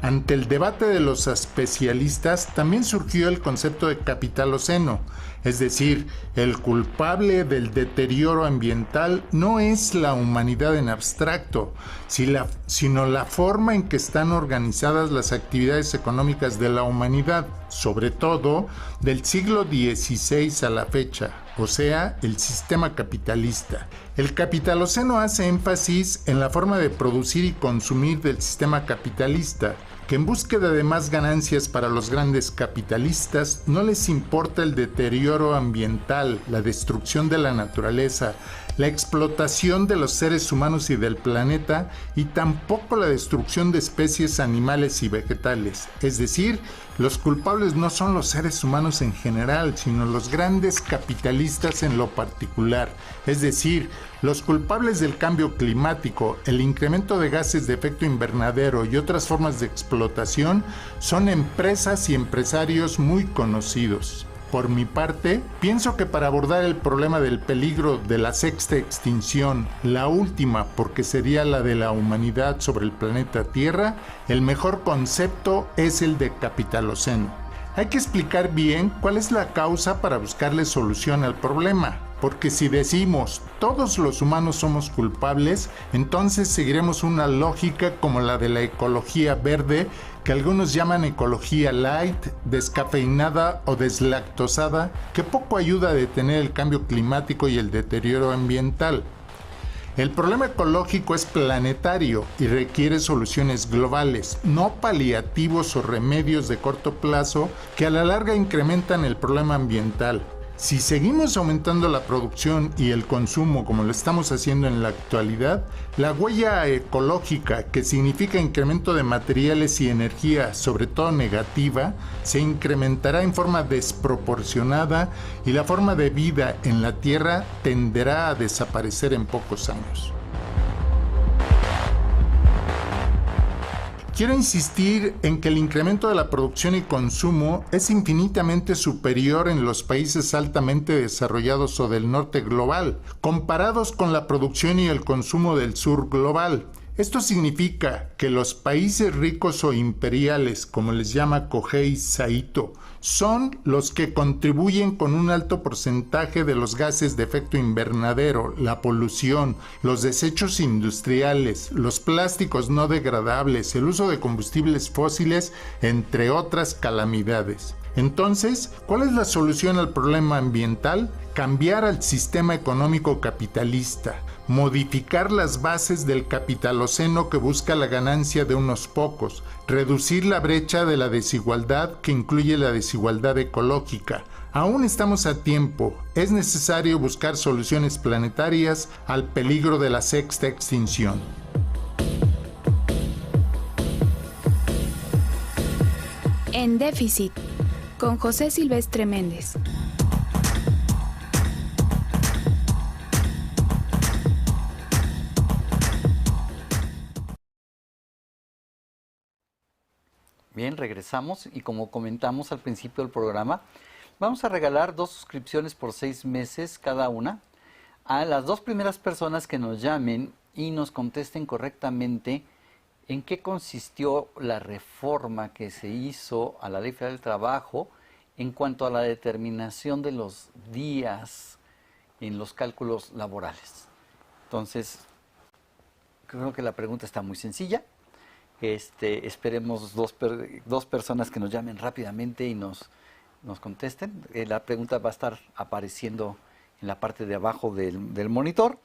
Ante el debate de los especialistas también surgió el concepto de capitaloceno, es decir, el culpable del deterioro ambiental no es la humanidad en abstracto, sino la forma en que están organizadas las actividades económicas de la humanidad, sobre todo del siglo XVI a la fecha, o sea, el sistema capitalista. El capitaloceno hace énfasis en la forma de producir y consumir del sistema capitalista, que en búsqueda de más ganancias para los grandes capitalistas no les importa el deterioro ambiental, la destrucción de la naturaleza, la explotación de los seres humanos y del planeta y tampoco la destrucción de especies animales y vegetales. Es decir, los culpables no son los seres humanos en general, sino los grandes capitalistas en lo particular. Es decir, los culpables del cambio climático, el incremento de gases de efecto invernadero y otras formas de explotación son empresas y empresarios muy conocidos. Por mi parte, pienso que para abordar el problema del peligro de la sexta extinción, la última porque sería la de la humanidad sobre el planeta Tierra, el mejor concepto es el de capitaloceno. Hay que explicar bien cuál es la causa para buscarle solución al problema, porque si decimos todos los humanos somos culpables, entonces seguiremos una lógica como la de la ecología verde, que algunos llaman ecología light, descafeinada o deslactosada, que poco ayuda a detener el cambio climático y el deterioro ambiental. El problema ecológico es planetario y requiere soluciones globales, no paliativos o remedios de corto plazo que a la larga incrementan el problema ambiental. Si seguimos aumentando la producción y el consumo como lo estamos haciendo en la actualidad, la huella ecológica, que significa incremento de materiales y energía, sobre todo negativa, se incrementará en forma desproporcionada y la forma de vida en la Tierra tenderá a desaparecer en pocos años. Quiero insistir en que el incremento de la producción y consumo es infinitamente superior en los países altamente desarrollados o del norte global, comparados con la producción y el consumo del sur global. Esto significa que los países ricos o imperiales, como les llama Kohei Saito, son los que contribuyen con un alto porcentaje de los gases de efecto invernadero, la polución, los desechos industriales, los plásticos no degradables, el uso de combustibles fósiles, entre otras calamidades. Entonces, ¿cuál es la solución al problema ambiental? Cambiar al sistema económico capitalista, modificar las bases del capitaloceno que busca la ganancia de unos pocos, reducir la brecha de la desigualdad que incluye la desigualdad ecológica. Aún estamos a tiempo, es necesario buscar soluciones planetarias al peligro de la sexta extinción. En déficit, con José Silvestre Méndez. Bien, regresamos y como comentamos al principio del programa, vamos a regalar 2 suscripciones por 6 meses cada una a las 2 primeras personas que nos llamen y nos contesten correctamente en qué consistió la reforma que se hizo a la Ley Federal del Trabajo en cuanto a la determinación de los días en los cálculos laborales. Entonces, creo que la pregunta está muy sencilla. Esperemos dos personas que nos llamen rápidamente y nos contesten. La pregunta va a estar apareciendo en la parte de abajo del monitor.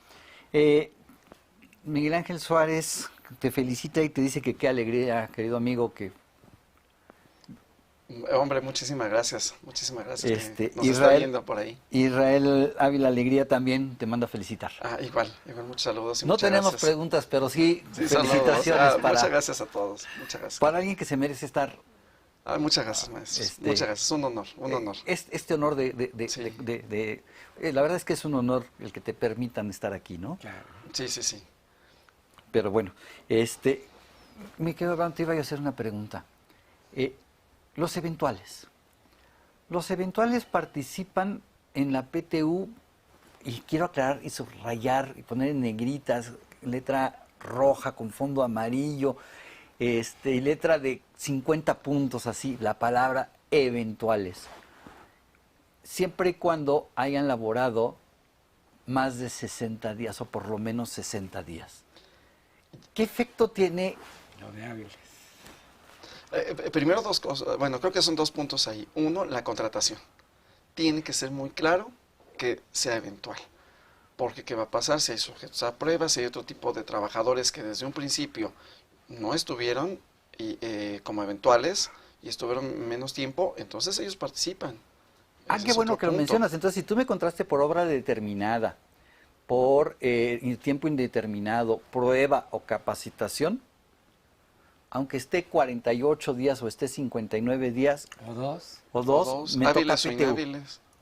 Miguel Ángel Suárez te felicita y te dice que qué alegría, querido amigo, que... Hombre, muchísimas gracias que nos está viendo por ahí. Israel Ávila Alegría también te manda a felicitar. Igual, muchos saludos y no muchas tenemos gracias. Preguntas, pero sí felicitaciones para... Muchas gracias a todos, muchas gracias. Para alguien que se merece estar... muchas gracias, maestro. Muchas gracias, un honor. Este honor la verdad es que es un honor el que te permitan estar aquí, ¿no? Claro. Sí. Pero bueno, mi querido Abraham, te iba a hacer una pregunta. Los eventuales participan en la PTU, y quiero aclarar y subrayar y poner en negritas, letra roja con fondo amarillo, y letra de 50 puntos así, la palabra eventuales. Siempre y cuando hayan laborado más de 60 días o por lo menos 60 días. ¿Qué efecto tiene lo de hábiles? Primero 2 cosas, creo que son 2 puntos ahí. Uno, la contratación. Tiene que ser muy claro que sea eventual. Porque ¿qué va a pasar si hay sujetos a pruebas, si hay otro tipo de trabajadores que desde un principio no estuvieron como eventuales y estuvieron menos tiempo? Entonces ellos participan. Qué bueno que lo mencionas. Entonces, si tú me contrataste por obra determinada, por tiempo indeterminado, prueba o capacitación, aunque esté 48 días o esté 59 días. O dos, me toca PTU.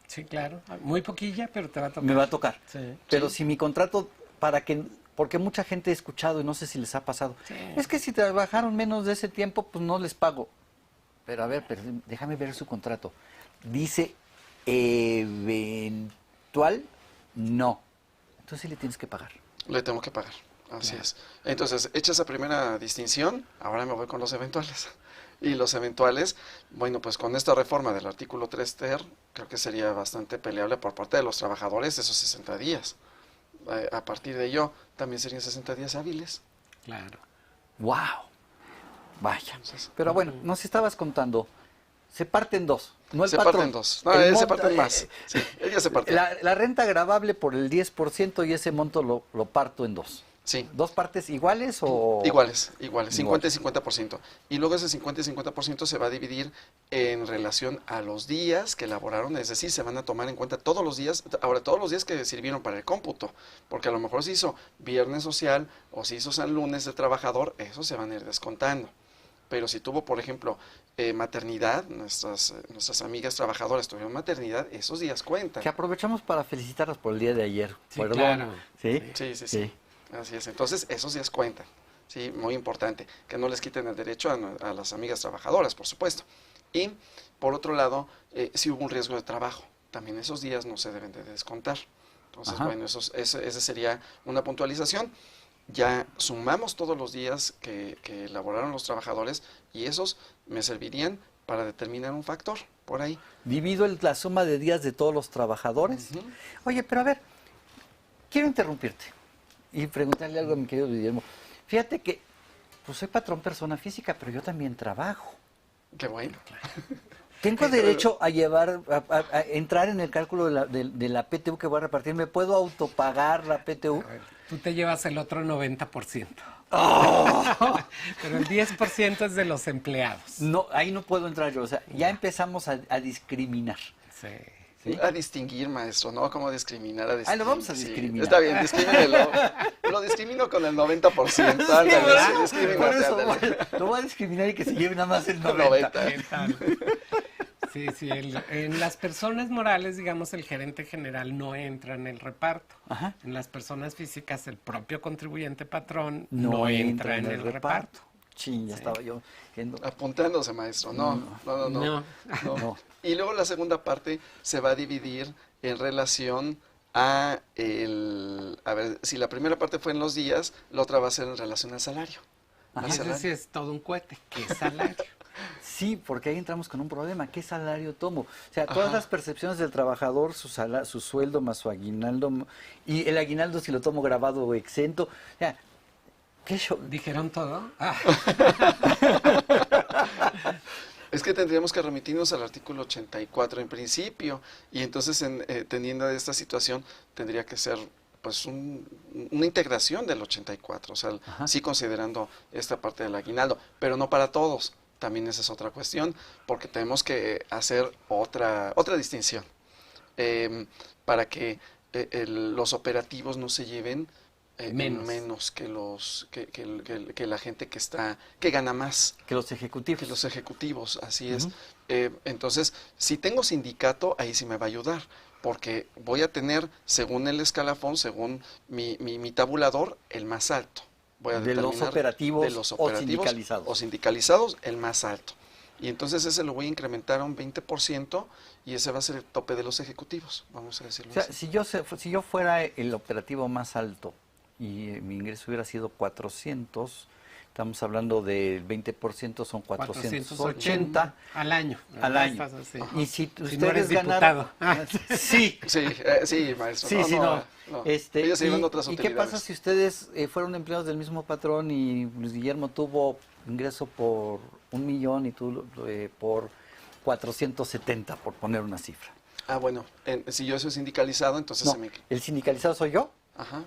Sí, claro. Muy poquilla, pero te va a tocar. Me va a tocar. Sí. Pero si mi contrato, porque mucha gente he escuchado y no sé si les ha pasado, es que si trabajaron menos de ese tiempo, pues no les pago. Pero a ver, déjame ver su contrato. Dice eventual, no. Entonces sí le tienes que pagar. Le tengo que pagar. Así es. Entonces, hecha esa primera distinción, ahora me voy con los eventuales. Y los eventuales, pues con esta reforma del artículo 3 ter, creo que sería bastante peleable por parte de los trabajadores esos 60 días. A partir de ello, también serían 60 días hábiles. Claro. ¡Wow! Vaya. Entonces, pero bueno, nos estabas contando, se parten 2. No el se patrón. Parten 2. No, se parten más. Sí, ella se parte. La renta gravable por el 10% y ese monto lo parto en 2. Sí. ¿2 partes iguales o...? Iguales. 50 y 50%. Y luego ese 50 y 50% se va a dividir en relación a los días que elaboraron, es decir, se van a tomar en cuenta todos los días, ahora todos los días que sirvieron para el cómputo, porque a lo mejor se hizo viernes social o se hizo San Lunes del trabajador, eso se van a ir descontando. Pero si tuvo, por ejemplo, maternidad, nuestras amigas trabajadoras tuvieron maternidad, esos días cuentan. Que aprovechamos para felicitarlas por el día de ayer. Sí, claro. ¿Sí? Sí. Así es. Entonces, esos días cuentan. Sí, muy importante. Que no les quiten el derecho a las amigas trabajadoras, por supuesto. Y, por otro lado, si hubo un riesgo de trabajo, también esos días no se deben de descontar. Entonces, esa sería una puntualización. Ya sumamos todos los días que elaboraron los trabajadores y esos me servirían para determinar un factor por ahí. Divido la suma de días de todos los trabajadores. Oye, pero a ver, quiero interrumpirte y preguntarle algo a mi querido Guillermo. Fíjate que, pues soy patrón persona física, pero yo también trabajo. Qué bueno. ¿Tengo derecho a a entrar en el cálculo de la PTU que voy a repartir? ¿Me puedo autopagar la PTU? A ver, tú te llevas el otro 90%. ¡Oh! Pero el 10% es de los empleados. No, ahí no puedo entrar yo. O sea, ya empezamos a discriminar. Sí. ¿Sí? A distinguir, maestro, ¿no? ¿Cómo discriminar? Lo vamos a discriminar. Está bien, discríminelo. Lo discrimino con el 90%. Ándale, sí, por eso lo voy a discriminar y que se lleve nada más el 90%. Sí, en las personas morales, digamos, el gerente general no entra en el reparto. Ajá. En las personas físicas, el propio contribuyente patrón no entra en el reparto. Chin, ya estaba yo yendo. Apuntándose, maestro. No. No. Y luego la segunda parte se va a dividir en relación a a ver, si la primera parte fue en los días, la otra va a ser en relación al salario. Y eso sí es todo un cohete. ¿Qué salario? Sí, porque ahí entramos con un problema. ¿Qué salario tomo? O sea, todas las percepciones del trabajador, su sueldo más su aguinaldo, y el aguinaldo si lo tomo grabado o exento. O sea, ¿qué show? ¿Dijeron todo? Es que tendríamos que remitirnos al artículo 84 en principio, y entonces teniendo esta situación tendría que ser pues una integración del 84, o sea, sí considerando esta parte del aguinaldo, pero no para todos. También esa es otra cuestión, porque tenemos que hacer otra distinción para que los operativos no se lleven menos que que la gente que gana más que los ejecutivos. Que los ejecutivos, así es. Entonces, si tengo sindicato, ahí sí me va a ayudar, porque voy a tener, según el escalafón, según mi tabulador, el más alto. Voy a de los operativos o sindicalizados. O sindicalizados, el más alto. Y entonces ese lo voy a incrementar a un 20% y ese va a ser el tope de los ejecutivos, vamos a decirlo así. Si yo fuera el operativo más alto y mi ingreso hubiera sido 400, estamos hablando del 20%, son 480 al año. Al año. Así. Y si no ustedes eres ganaron... Sí, maestro. No. Ellos se llevan otras ¿Y utilidades. qué pasa si ustedes fueron empleados del mismo patrón y Luis Guillermo tuvo ingreso por 1 millón y tú por 470, por poner una cifra? Bueno, si yo soy sindicalizado, entonces ¿El sindicalizado soy yo? Ajá.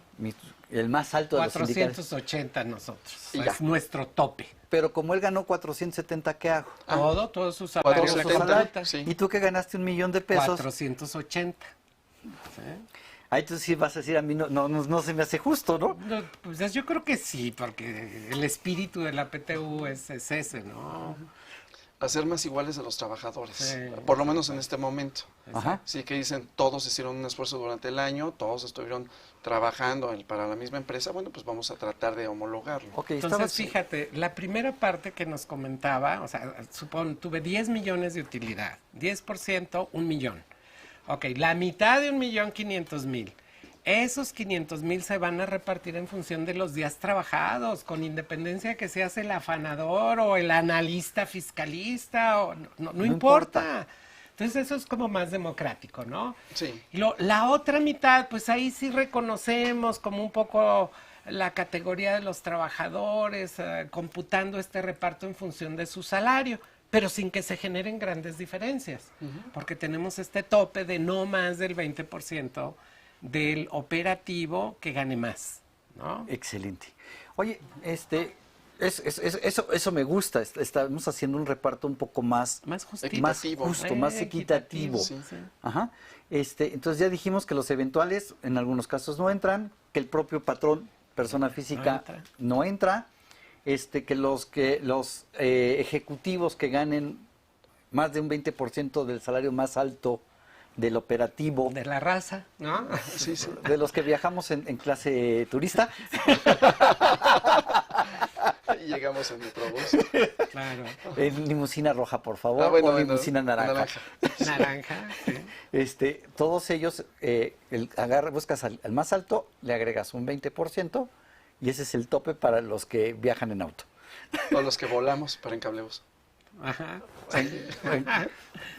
El más alto de los sindicalizados. 480 nosotros. Y es nuestro tope. Pero como él ganó 470, ¿qué hago? Todos sus salarios. 470, sí. ¿Y tú que ganaste 1 millón de pesos? 480. ¿Sí? Ahí tú sí vas a decir, a mí no se me hace justo, ¿no? Pues yo creo que sí, porque el espíritu de la PTU es ese, ¿no? Hacer más iguales a los trabajadores, Sí. por lo menos en este momento. Ajá. Sí, que dicen, todos hicieron un esfuerzo durante el año, todos estuvieron trabajando para la misma empresa, bueno, pues vamos a tratar de homologarlo. Okay, entonces, fíjate, la primera parte que nos comentaba, o sea, tuve 10 millones de utilidad, 10%, 1 millón. Ok, la mitad de 1.500.000. Esos 500,000 se van a repartir en función de los días trabajados, con independencia que seas el afanador o el analista fiscalista, o no importa. Entonces eso es como más democrático, ¿no? Sí. La otra mitad, pues ahí sí reconocemos como un poco la categoría de los trabajadores, computando este reparto en función de su salario, pero sin que se generen grandes diferencias, porque tenemos este tope de no más del 20% del operativo que gane más, ¿no? Excelente. Oye, eso me gusta. Estamos haciendo un reparto un poco más equitativo, más equitativo. Sí. Ajá. Entonces ya dijimos que los eventuales en algunos casos no entran, que el propio patrón, persona física, no entra, que los ejecutivos que ganen más de un 20% del salario más alto del operativo. De la raza, ¿no? Sí. De los que viajamos en clase turista. Y llegamos en Metrobús. Claro. En limusina roja, por favor, bueno, o limusina naranja. Naranja, sí. Todos ellos, buscas al más alto, le agregas un 20%, y ese es el tope para los que viajan en auto. O los que volamos para encablebus. Ajá.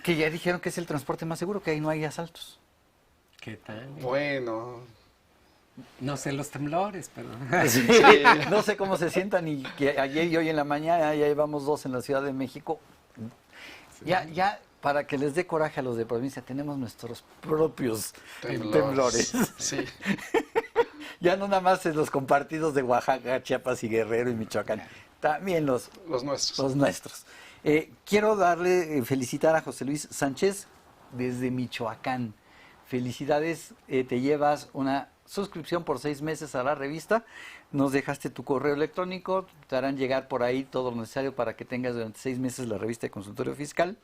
Que ya dijeron que es el transporte más seguro, que ahí no hay asaltos. ¿Qué tal? Bueno. No sé los temblores, pero... Sí. No sé cómo se sientan, y que ayer y hoy en la mañana ya llevamos 2 en la Ciudad de México. Sí. Ya, para que les dé coraje a los de provincia, tenemos nuestros propios temblores. Sí. Ya no nada más en los compartidos de Oaxaca, Chiapas y Guerrero y Michoacán, también los nuestros. Quiero felicitar a José Luis Sánchez desde Michoacán. Felicidades, te llevas una suscripción por 6 meses a la revista. Nos dejaste tu correo electrónico, te harán llegar por ahí todo lo necesario para que tengas durante 6 meses la revista de Consultorio Fiscal.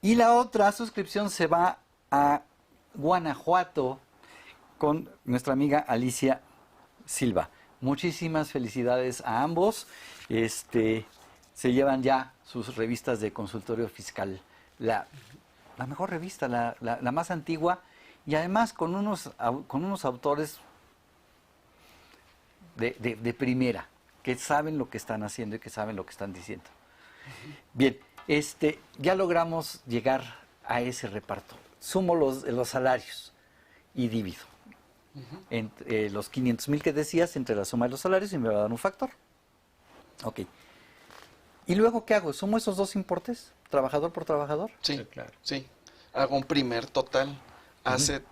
Y la otra suscripción se va a Guanajuato con nuestra amiga Alicia Silva. Muchísimas felicidades a ambos. se llevan ya sus revistas de consultorio fiscal. La mejor revista, la más antigua, y además con unos autores de primera, que saben lo que están haciendo y que saben lo que están diciendo. Bien, ya logramos llegar a ese reparto. Sumo los salarios y divido. Entre los 500,000 que decías, entre la suma de los salarios, y me va a dar un factor. Ok. ¿Y luego qué hago? ¿Sumo esos dos importes? ¿Trabajador por trabajador? Sí, claro. Sí. Hago un primer total. Hace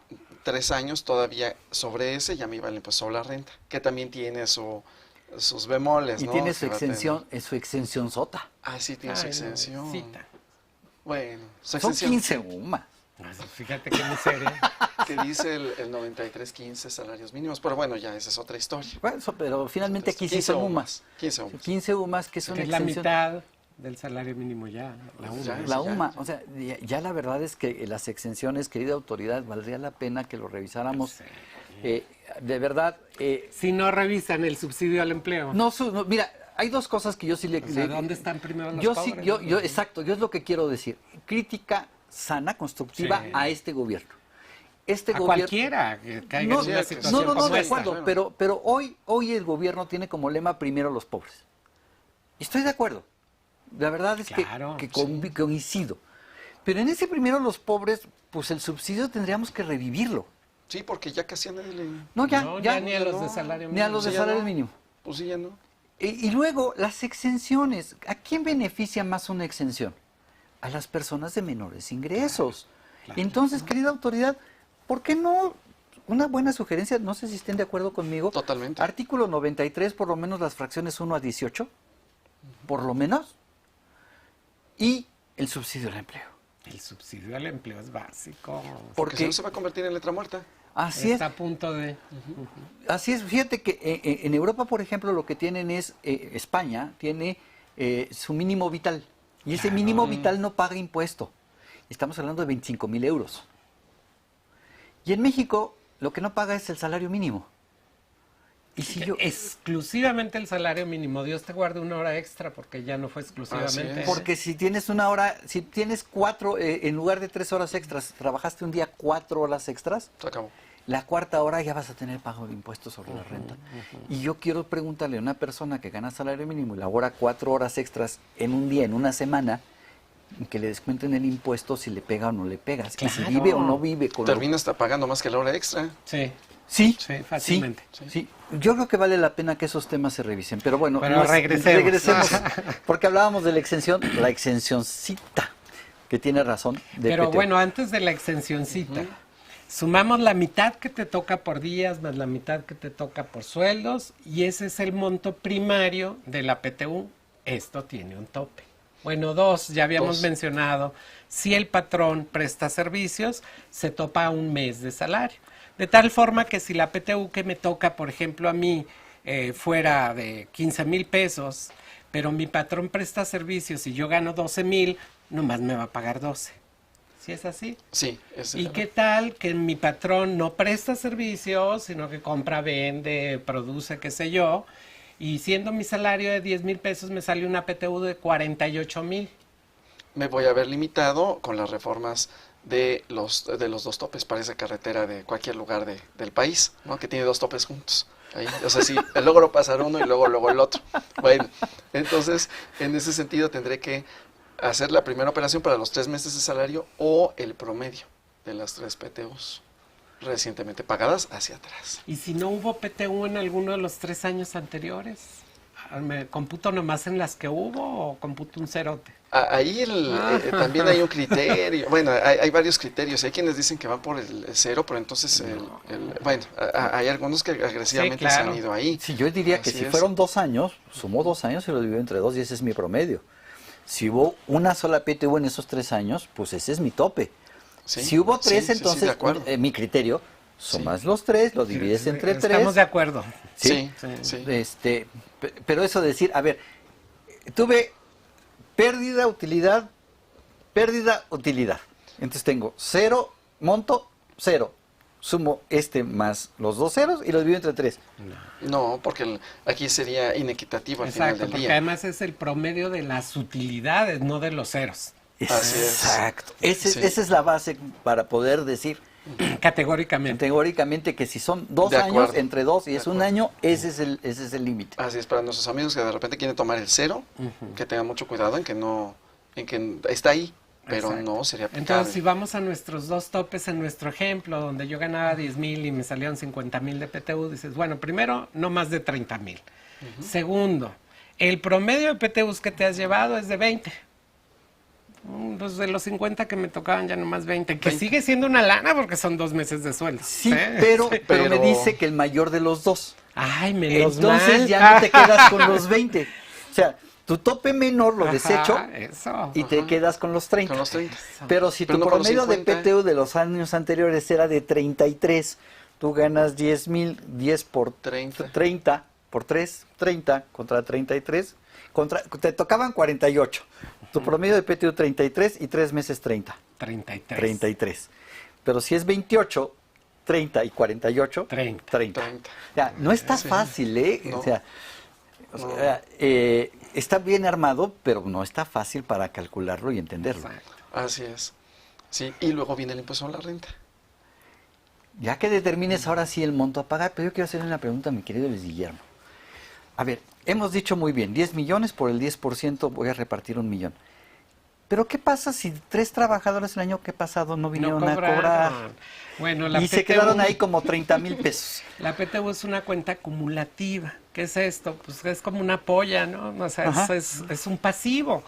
3 años todavía sobre ese ya me iba el impuesto sobre la renta, que también tiene sus bemoles, y ¿no? tiene su exención sota. Ah, sí, tiene su exención. Cita. Bueno, su Son exención. 15 UMAS. Fíjate qué miseria. Que dice el 93.15 salarios mínimos, pero bueno, ya esa es otra historia. Bueno, pero finalmente aquí sí son UMAS. 15 UMAS. 15 UMAS, que es una Es la exención. mitad del salario mínimo ya, la UMA. Ya, La UMA, o sea, ya la verdad es que las exenciones, querida autoridad, valdría la pena que lo revisáramos. Sí. De verdad. Si no revisan el subsidio al empleo. No, mira, hay dos cosas que yo sí le... O sea, ¿dónde están primero los yo pobres? sí, yo, exacto, yo es lo que quiero decir. Crítica sana, constructiva Sí. a este gobierno. A cualquiera que caiga en una situación no, como de esta. acuerdo, pero hoy el gobierno tiene como lema primero los pobres. Y estoy de acuerdo. La verdad es Claro, que coincido. Pero en ese primero los pobres, pues el subsidio tendríamos que revivirlo. Sí, porque ya casi a nadie le... No, ya ni a los de salario mínimo. Ni a los de Sí, ya salario no. mínimo. Pues sí, ya no. Y luego, las exenciones. ¿A quién beneficia más una exención? A las personas de menores ingresos. Claro. Entonces, querida autoridad, ¿por qué no? Una buena sugerencia, no sé si estén de acuerdo conmigo. Totalmente. Artículo 93, por lo menos las fracciones 1 a 18, por lo menos. Y el subsidio al empleo. El subsidio al empleo es básico. Porque si no se va a convertir en letra muerta. Así Está es. a punto de... Así es. Fíjate que en Europa, por ejemplo, lo que tienen es, España tiene su mínimo vital. Y ese mínimo vital no paga impuesto. Estamos hablando de 25,000 euros. Y en México, lo que no paga es el salario mínimo. Y si yo... Exclusivamente el salario mínimo. Dios te guarde una hora extra porque ya no fue Así exclusivamente. es. Porque si tienes una hora, si tienes 4, en lugar de 3 horas extras, trabajaste un día 4 horas extras, Se acabó. la cuarta hora ya vas a tener pago de impuestos sobre la renta. Y yo quiero preguntarle a una persona que gana salario mínimo y labora 4 horas extras en un día, en una semana, que le descuenten el impuesto si le pega o no le pega. Y si Claro. vive o no vive con Termina hasta pagando más que la hora extra. Sí. Sí, Sí, fácilmente. Sí. Yo creo que vale la pena que esos temas se revisen. Pero bueno, Pero regresemos. porque hablábamos de la exencióncita, que tiene razón. Pero PTU. bueno, antes de la exencióncita, sumamos la mitad que te toca por días más la mitad que te toca por sueldos y ese es el monto primario de la PTU. Esto tiene un tope. Bueno, 2, ya habíamos mencionado. Si el patrón presta servicios, se topa un mes de salario. De tal forma que si la PTU que me toca, por ejemplo, a mí fuera de 15,000 pesos, pero mi patrón presta servicios y yo gano 12,000, nomás me va a pagar 12. ¿Sí es así? Sí. ¿Y qué tal que mi patrón no presta servicios, sino que compra, vende, produce, qué sé yo, y siendo mi salario de 10,000 pesos me sale una PTU de 48,000? Me voy a ver limitado con las reformas de los 2 topes para esa carretera de cualquier lugar del país, ¿no? Que tiene 2 topes juntos. Ahí, o sea, sí, logro pasar uno y luego el otro. Bueno, entonces, en ese sentido tendré que hacer la primera operación para los 3 meses de salario o el promedio de las 3 PTUs recientemente pagadas hacia atrás. ¿Y si no hubo PTU en alguno de los 3 años anteriores? ¿Me computo nomás en las que hubo o computo un cerote? Ahí también hay un criterio, bueno, hay varios criterios, hay quienes dicen que van por el 0, pero entonces, bueno, hay algunos que agresivamente se han ido ahí. Sí, yo diría que si fueron 2 años, sumó 2 años y lo dividió entre 2 y ese es mi promedio. Si hubo una sola PTU en esos 3 años, pues ese es mi tope. Sí, si hubo 3, sí, entonces, de acuerdo. Mi criterio, sumas los 3, lo divides entre 3. Estamos de acuerdo. Sí. Pero eso de decir, a ver, tuve pérdida, utilidad. Entonces tengo 0, monto 0. sumo más los 2 ceros y los divido entre 3. No, porque aquí sería inequitativo al final Exacto, del porque día. además es el promedio de las utilidades, no de los ceros. Así es. Exacto. Sí. Esa es la base para poder decir Categóricamente. que si son 2 De años, acuerdo. entre 2 y De es un acuerdo. año, ese es el límite. Así es, para nuestros amigos que de repente quieren tomar el 0, que tengan mucho cuidado en que está ahí, pero Exacto. no sería aplicable. Entonces, si vamos a nuestros 2 topes en nuestro ejemplo, donde yo ganaba 10,000 y me salieron 50,000 de PTU, dices, bueno, primero, no más de 30,000. Segundo, el promedio de PTUs que te has llevado es de 20. Pues de los 50 que me tocaban ya nomás 20, que sigue siendo una lana porque son 2 meses de sueldo. Sí, pero me dice que el mayor de los 2. Ay, menos Entonces mal. ya no te quedas con los 20. O sea, tu tope menor lo desecho Eso. y te quedas con los 30. Con los 30. Pero si Pero tu no con los promedio de 50. PTU de los años anteriores era de 33, tú ganas 10,000, 10 por 30 por 3, 30 contra 33, te tocaban 48. Tu promedio de PTU 33 y 3 meses 30. 33. Pero si es 28, 30 y 48, 30. Ya, no está fácil, ¿eh? No. O sea, está bien armado, pero no está fácil para calcularlo y entenderlo. Así es. Sí, y luego viene el impuesto a la renta. Ya que determines ahora sí el monto a pagar, pero yo quiero hacerle una pregunta a mi querido Luis Guillermo. A ver, hemos dicho muy bien, 10 millones por el 10% voy a repartir 1 millón. Pero ¿qué pasa si 3 trabajadores el año que pasado no vinieron a cobrar? Bueno, la y se PTU quedaron ahí como 30,000 pesos. La PTU es una cuenta acumulativa. ¿Qué es esto? Pues es como una polla, ¿no? O sea, es un pasivo.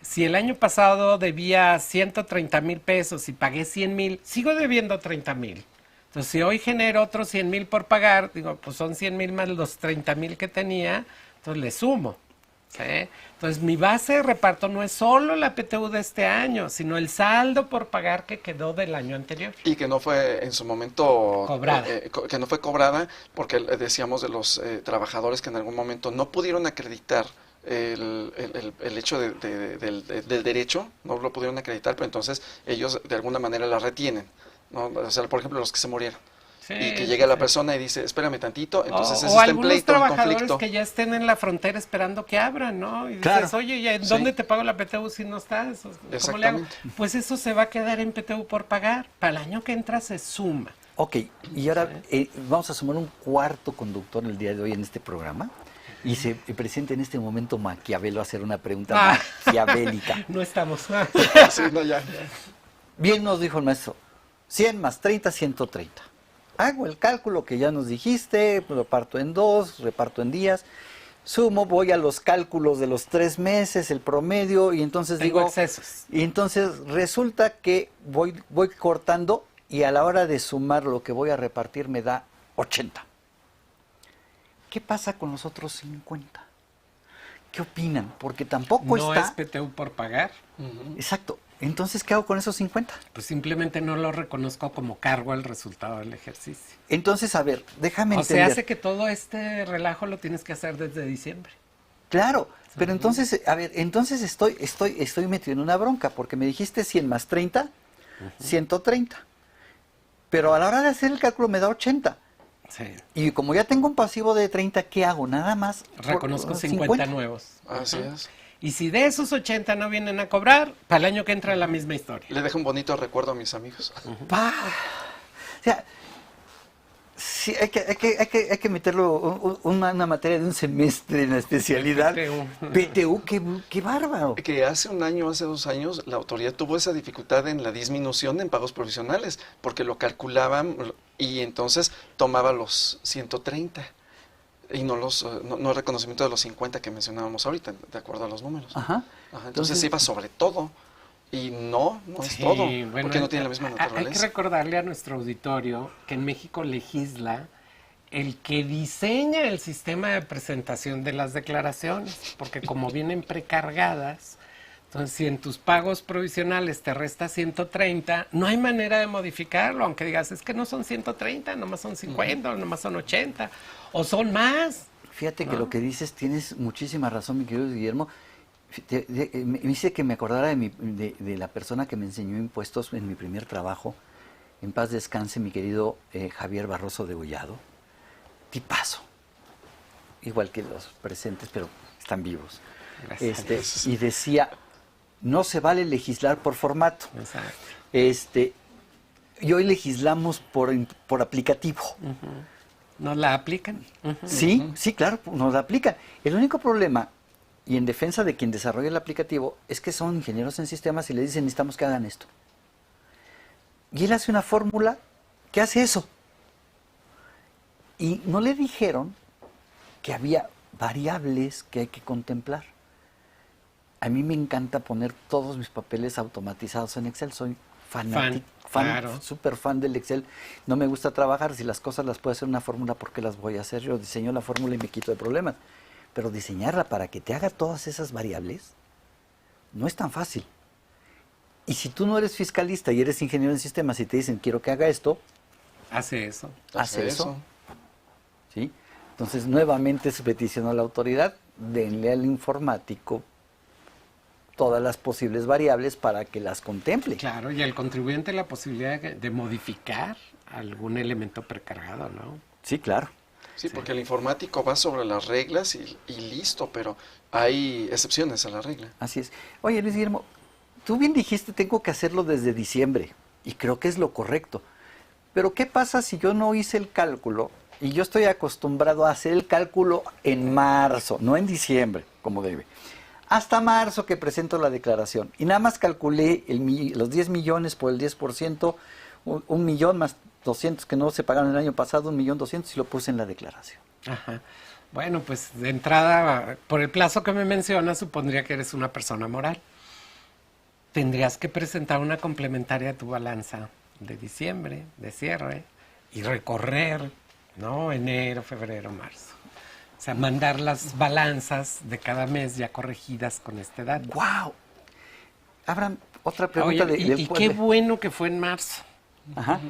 Si el año pasado debía 130,000 pesos y pagué 100,000, sigo debiendo 30,000. Entonces, si hoy genero otros 100,000 por pagar, digo, pues son 100,000 más los 30,000 que tenía, entonces le sumo. ¿Sí? Entonces, mi base de reparto no es solo la PTU de este año, sino el saldo por pagar que quedó del año anterior. Y que no fue en su momento Cobrada. Que no fue cobrada, porque decíamos de los trabajadores que en algún momento no pudieron acreditar el hecho del derecho, no lo pudieron acreditar, pero entonces ellos de alguna manera la retienen, ¿no? O sea, por ejemplo, los que se murieron. Sí, Y que llega la persona y dice, espérame tantito, entonces ese o está en algunos pleito, en trabajadores conflicto. que ya estén en la frontera esperando que abran, ¿no? Y Claro. dices, oye, ¿y dónde te pago la PTU si no estás? ¿Cómo le hago? Exactamente. Pues eso se va a quedar en PTU por pagar. Para el año que entra se suma. Ok, y ahora vamos a sumar un cuarto conductor el día de hoy en este programa. Y se presenta en este momento Maquiavelo a hacer una pregunta maquiavélica. No estamos. Sí, no, ya. Bien nos dijo el maestro, 100 más 30, 130. Hago el cálculo que ya nos dijiste, lo parto en 2, reparto en días, sumo, voy a los cálculos de los 3 meses, el promedio, y entonces Tengo digo... excesos. Y entonces resulta que voy cortando y a la hora de sumar lo que voy a repartir me da 80. ¿Qué pasa con los otros 50? ¿Qué opinan? Porque tampoco No está... es PTU por pagar. Exacto. Entonces, ¿qué hago con esos 50? Pues simplemente no lo reconozco como cargo al resultado del ejercicio. Entonces, a ver, déjame O entender. sea, hace que todo este relajo lo tienes que hacer desde diciembre. Claro, pero entonces, a ver, entonces estoy metido en una bronca, porque me dijiste 100 más 30, 130. Pero a la hora de hacer el cálculo me da 80. Sí. Y como ya tengo un pasivo de 30, ¿qué hago? Nada más. Reconozco 50 nuevos. Así es. Y si de esos 80 no vienen a cobrar, para el año que entra la misma historia. Le dejo un bonito recuerdo a mis amigos. O sea, sí, hay que meterlo una materia de un semestre en la especialidad. PTU, qué bárbaro. Que hace un año, hace 2 años, la autoridad tuvo esa dificultad en la disminución en pagos provisionales, porque lo calculaban y entonces tomaba los 130 y no el reconocimiento de los 50 que mencionábamos ahorita, de acuerdo a los números. Ajá. Entonces iba sobre todo. Y no es todo, bueno, porque no tiene la misma Hay naturaleza. que recordarle a nuestro auditorio que en México legisla el que diseña el sistema de presentación de las declaraciones, porque como vienen precargadas, entonces si en tus pagos provisionales te resta 130, no hay manera de modificarlo, aunque digas, es que no son 130, nomás son 50, o nomás son 80, o son más. Fíjate que lo que dices, tienes muchísima razón, mi querido Guillermo. Me hice que me acordara de la persona que me enseñó impuestos en mi primer trabajo, En paz descanse mi querido Javier Barroso de Gollado. Tipazo. Igual que los presentes, pero están vivos. Gracias. Y decía, no se vale legislar por formato. Exacto. Y hoy legislamos por aplicativo. ¿Nos la aplican? Sí, sí, claro, nos la aplican. El único problema, y en defensa de quien desarrolla el aplicativo, es que son ingenieros en sistemas y le dicen, necesitamos que hagan esto. Y él hace una fórmula que hace eso. Y no le dijeron que había variables que hay que contemplar. A mí me encanta poner todos mis papeles automatizados en Excel. Soy fanático, claro. súper fan del Excel. No me gusta trabajar. Si las cosas las puede hacer una fórmula, ¿por qué las voy a hacer? Yo diseño la fórmula y me quito de problemas. Pero diseñarla para que te haga todas esas variables no es tan fácil. Y si tú no eres fiscalista y eres ingeniero en sistemas y te dicen, quiero que haga esto, hace eso. Hace eso. ¿Sí? Entonces, nuevamente se peticionó a la autoridad, denle al informático todas las posibles variables para que las contemple. Claro, y al contribuyente la posibilidad de modificar algún elemento precargado, ¿no? Sí, claro. Sí, porque el informático va sobre las reglas y listo, pero hay excepciones a la regla. Así es. Oye, Luis Guillermo, tú bien dijiste, tengo que hacerlo desde diciembre, y creo que es lo correcto. Pero ¿qué pasa si yo no hice el cálculo y yo estoy acostumbrado a hacer el cálculo en marzo, no en diciembre, como debe? Hasta marzo que presento la declaración y nada más calculé los 10 millones por el 10%, 1.000.000 más 200 que no se pagaron el año pasado, 1.200.000 y lo puse en la declaración. Ajá. Bueno, pues de entrada, por el plazo que me mencionas, supondría que eres una persona moral. Tendrías que presentar una complementaria a tu balanza de diciembre, de cierre, y recorrer, ¿no? Enero, febrero, marzo. O sea, mandar las balanzas de cada mes ya corregidas con este dato. ¡Guau! Abraham, otra pregunta. Oye, y qué bueno que fue en marzo. Ajá.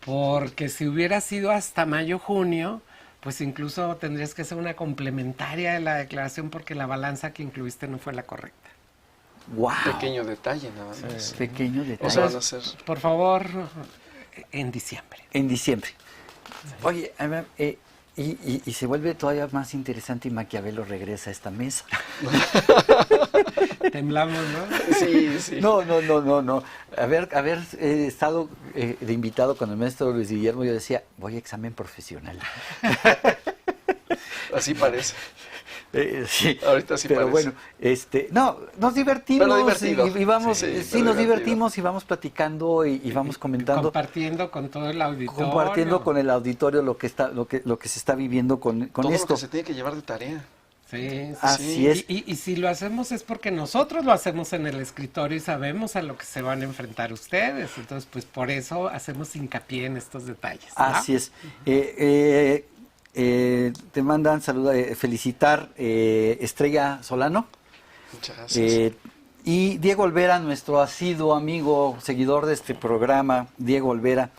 Porque si hubiera sido hasta mayo, junio, pues incluso tendrías que hacer una complementaria de la declaración porque la balanza que incluiste no fue la correcta. ¡Wow! Pequeño detalle nada más. Sí. Pequeño detalle. O sea, van a ser... Por favor, en diciembre. En diciembre. Oye, y se vuelve todavía más interesante y Maquiavelo regresa a esta mesa. Temblamos, ¿no? Sí, sí. No. Haber estado de invitado con el maestro Luis Guillermo, yo decía, voy a examen profesional. Así parece. Sí, ahorita sí pero parece. bueno, no, nos divertimos. Pero divertido. Y vamos, Sí, nos divertimos y vamos platicando y vamos comentando. Compartiendo con todo el auditorio. Compartiendo con el auditorio lo que se está viviendo con todo esto. Lo que se tiene que llevar de tarea. Sí, así es. Y si lo hacemos es porque nosotros lo hacemos en el escritorio y sabemos a lo que se van a enfrentar ustedes. Entonces, pues por eso hacemos hincapié en estos detalles, ¿no? Así es. Te mandan felicitar Estrella Solano. Muchas gracias. Y Diego Olvera, nuestro asiduo amigo, seguidor de este programa, Diego Olvera.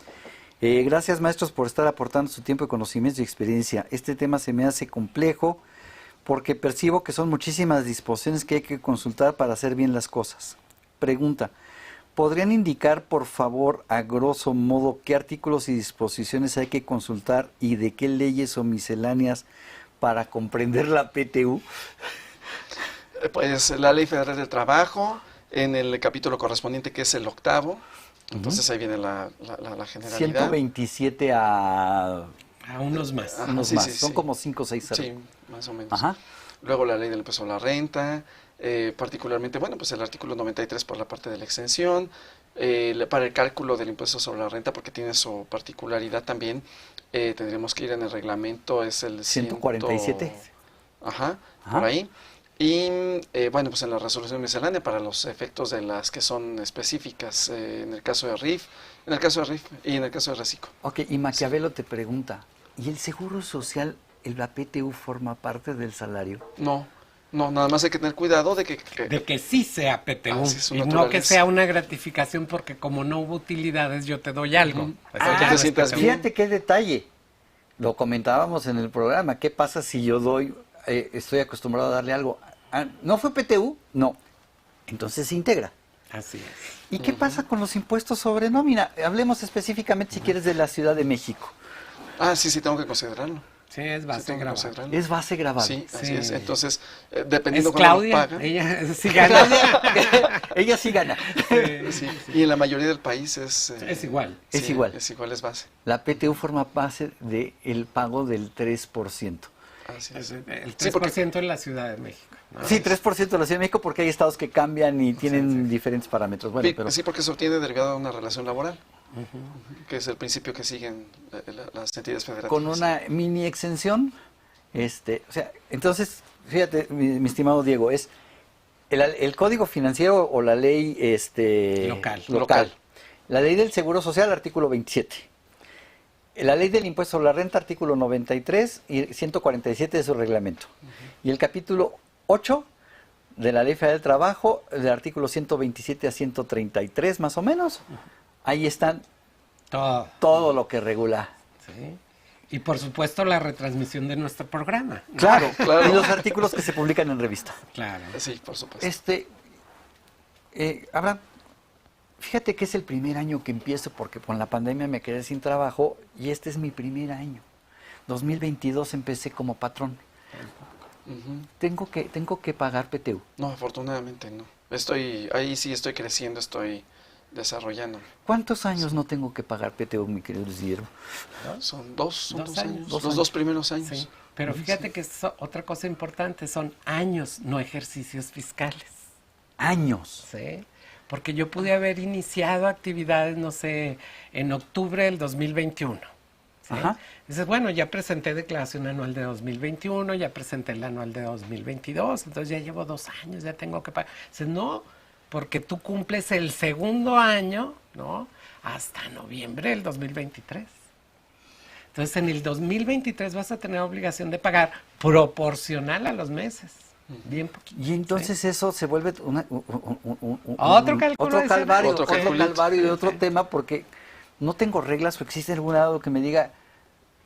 Gracias, maestros, por estar aportando su tiempo, conocimiento y experiencia. Este tema se me hace complejo porque percibo que son muchísimas disposiciones que hay que consultar para hacer bien las cosas. Pregunta: ¿podrían indicar, por favor, a grosso modo, qué artículos y disposiciones hay que consultar y de qué leyes o misceláneas para comprender la PTU? Pues la Ley Federal del Trabajo, en el capítulo correspondiente que es el 8º, entonces ahí viene la generalidad. 127 a unos más. Ajá, unos sí, más, sí, son sí. como 5 o 6. Sí, más o menos. Ajá. Luego la Ley del Impuesto a la Renta, particularmente, bueno, pues el artículo 93 por la parte de la exención, para el cálculo del impuesto sobre la renta, porque tiene su particularidad también, tendremos que ir en el reglamento, es el 147. Ajá, por ahí. Y bueno, pues en la resolución miscelánea para los efectos de las que son específicas, en el caso de RIF, y en el caso de Recico. Ok, y Maquiavelo te pregunta, ¿y el seguro social, la PTU, forma parte del salario? No, nada más hay que tener cuidado de que sí sea PTU, sí, y no que sea una gratificación porque como no hubo utilidades yo te doy algo. Fíjate qué detalle, lo comentábamos en el programa, ¿qué pasa si yo estoy acostumbrado a darle algo? ¿No fue PTU? No. Entonces se integra. Así es. ¿Y qué pasa con los impuestos sobre nómina? Hablemos específicamente, si quieres, de la Ciudad de México. Sí, tengo que considerarlo. Sí, es base grabada. Es base grabada. Sí, así Sí. es. Entonces, dependiendo Es cómo lo Claudia, paga. ella sí gana. Ella sí gana. Sí. Y en la mayoría del país es igual. Es igual. Es igual, es base. La PTU forma base del pago del 3%. Así es. El 3% Sí, porque- en la Ciudad de México, ¿no? Sí, 3% de la Ciudad de México, porque hay estados que cambian y tienen diferentes parámetros. Bueno, pero Sí, porque se obtiene derivado de una relación laboral, que es el principio que siguen las entidades federativas. con una mini exención, o sea, entonces, fíjate, mi estimado Diego, es el Código Financiero o la ley Local. La ley del Seguro Social, artículo 27. La ley del impuesto a la renta, artículo 93 y 147 de su reglamento. Y el capítulo 8 de la Ley Federal del Trabajo, del artículo 127 a 133 más o menos. Ahí están todo lo que regula. Sí. Y por supuesto la retransmisión de nuestro programa. Claro, y los artículos que se publican en revista. Claro. Sí, por supuesto. Abraham, fíjate que es el primer año que empiezo porque con la pandemia me quedé sin trabajo y este es mi primer año. 2022 empecé como patrón. Tengo que pagar PTU. No, afortunadamente no. Ahí sí estoy creciendo, estoy desarrollando. ¿Cuántos años no tengo que pagar PTU, mi querido Isidro? Son dos años. Dos Los años. 2 primeros años. Sí. Pero fíjate que otra cosa importante, son años, no ejercicios fiscales. Años. Sí. Porque yo pude haber iniciado actividades, no sé, en octubre del 2021. ¿sí? Ajá. Dices, bueno, ya presenté declaración anual de 2021, ya presenté el anual de 2022, entonces ya llevo 2 años, ya tengo que pagar. Dices, no, porque tú cumples el segundo año, ¿no? Hasta noviembre del 2023. Entonces, en el 2023 vas a tener obligación de pagar proporcional a los meses. Bien poquito. Y entonces eso se vuelve Otro cálculo otro adicional. calvario, Otro otro calculito. calvario y otro tema, porque no tengo reglas o existe algún lado que me diga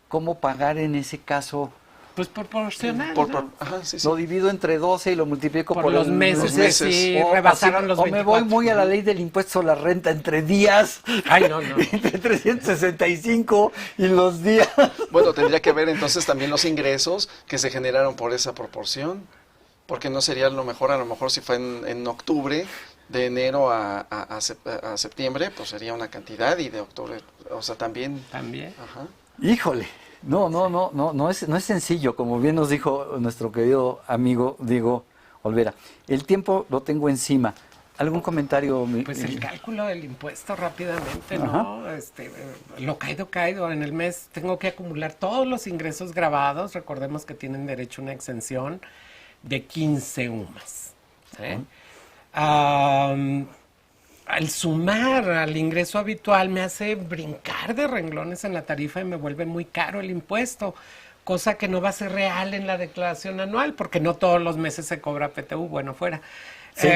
cómo pagar en ese caso. Pues proporcional, ¿no? Ajá, sí. Lo divido entre 12 y lo multiplico Por por los el- meses que sí rebasaron los o me voy 24. muy a la ley del impuesto a la renta entre días. Ay, no. Entre 365 y los días. Bueno, tendría que ver entonces también los ingresos que se generaron por esa proporción, porque no sería lo mejor si fue en octubre, de enero a septiembre, pues sería una cantidad, y de octubre, o sea, también. También. Ajá. Híjole. No es sencillo, como bien nos dijo nuestro querido amigo Diego Olvera. El tiempo lo tengo encima. ¿Algún comentario? Pues el cálculo del impuesto rápidamente, ¿no? Lo caído en el mes tengo que acumular todos los ingresos grabados. Recordemos que tienen derecho a una exención de 15 UMAS. ¿sí? Al sumar al ingreso habitual me hace brincar de renglones en la tarifa y me vuelve muy caro el impuesto, cosa que no va a ser real en la declaración anual, porque no todos los meses se cobra PTU, bueno, fuera. Sí.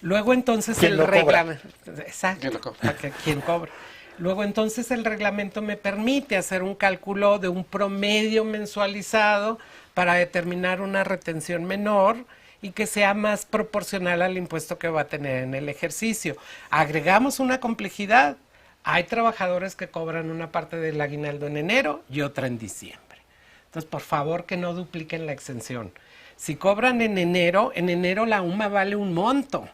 Luego entonces ¿Quién el lo cobra? reglamento... Exacto, ¿Quién lo cobra? ¿quién cobra? Luego entonces el reglamento me permite hacer un cálculo de un promedio mensualizado para determinar una retención menor y que sea más proporcional al impuesto que va a tener en el ejercicio. Agregamos una complejidad. Hay trabajadores que cobran una parte del aguinaldo en enero y otra en diciembre. Entonces, por favor, que no dupliquen la exención. Si cobran en enero la UMA vale un monto.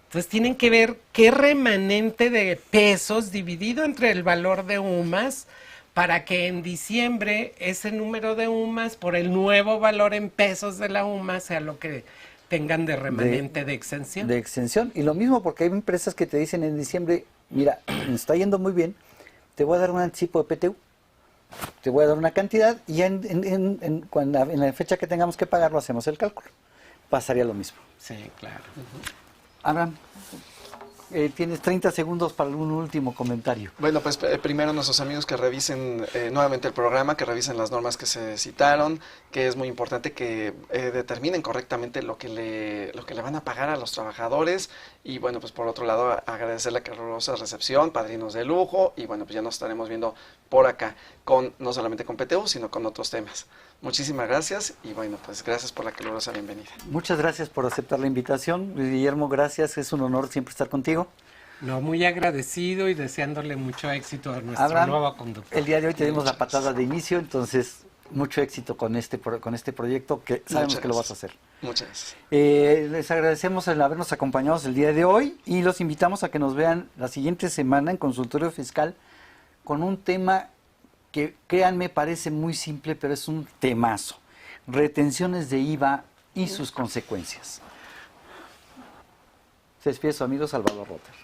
Entonces, tienen que ver qué remanente de pesos dividido entre el valor de UMAS para que en diciembre ese número de UMAS por el nuevo valor en pesos de la UMA sea lo que tengan de remanente de exención. De exención. Y lo mismo porque hay empresas que te dicen en diciembre, mira, me está yendo muy bien, te voy a dar un anticipo de PTU, te voy a dar una cantidad y ya en la fecha que tengamos que pagarlo hacemos el cálculo. Pasaría lo mismo. Sí, claro. Abraham, tienes 30 segundos para un último comentario. Bueno, pues primero nuestros amigos que revisen nuevamente el programa, que revisen las normas que se citaron, que es muy importante que determinen correctamente lo que le van a pagar a los trabajadores Y bueno, pues por otro lado, agradecer la calurosa recepción, padrinos de lujo, y bueno, pues ya nos estaremos viendo por acá, no solamente con PTU, sino con otros temas. Muchísimas gracias y bueno, pues gracias por la calurosa bienvenida. Muchas gracias por aceptar la invitación. Luis Guillermo, gracias, es un honor siempre estar contigo. No, muy agradecido y deseándole mucho éxito a nuestro nuevo conductor. El día de hoy te dimos la patada de inicio, entonces mucho éxito con este proyecto que sabemos que lo vas a hacer. Muchas gracias. Les agradecemos el habernos acompañado el día de hoy y los invitamos a que nos vean la siguiente semana en Consultorio Fiscal con un tema que, créanme, parece muy simple, pero es un temazo. Retenciones de IVA y sus consecuencias. Se despide su amigo Salvador Rotter.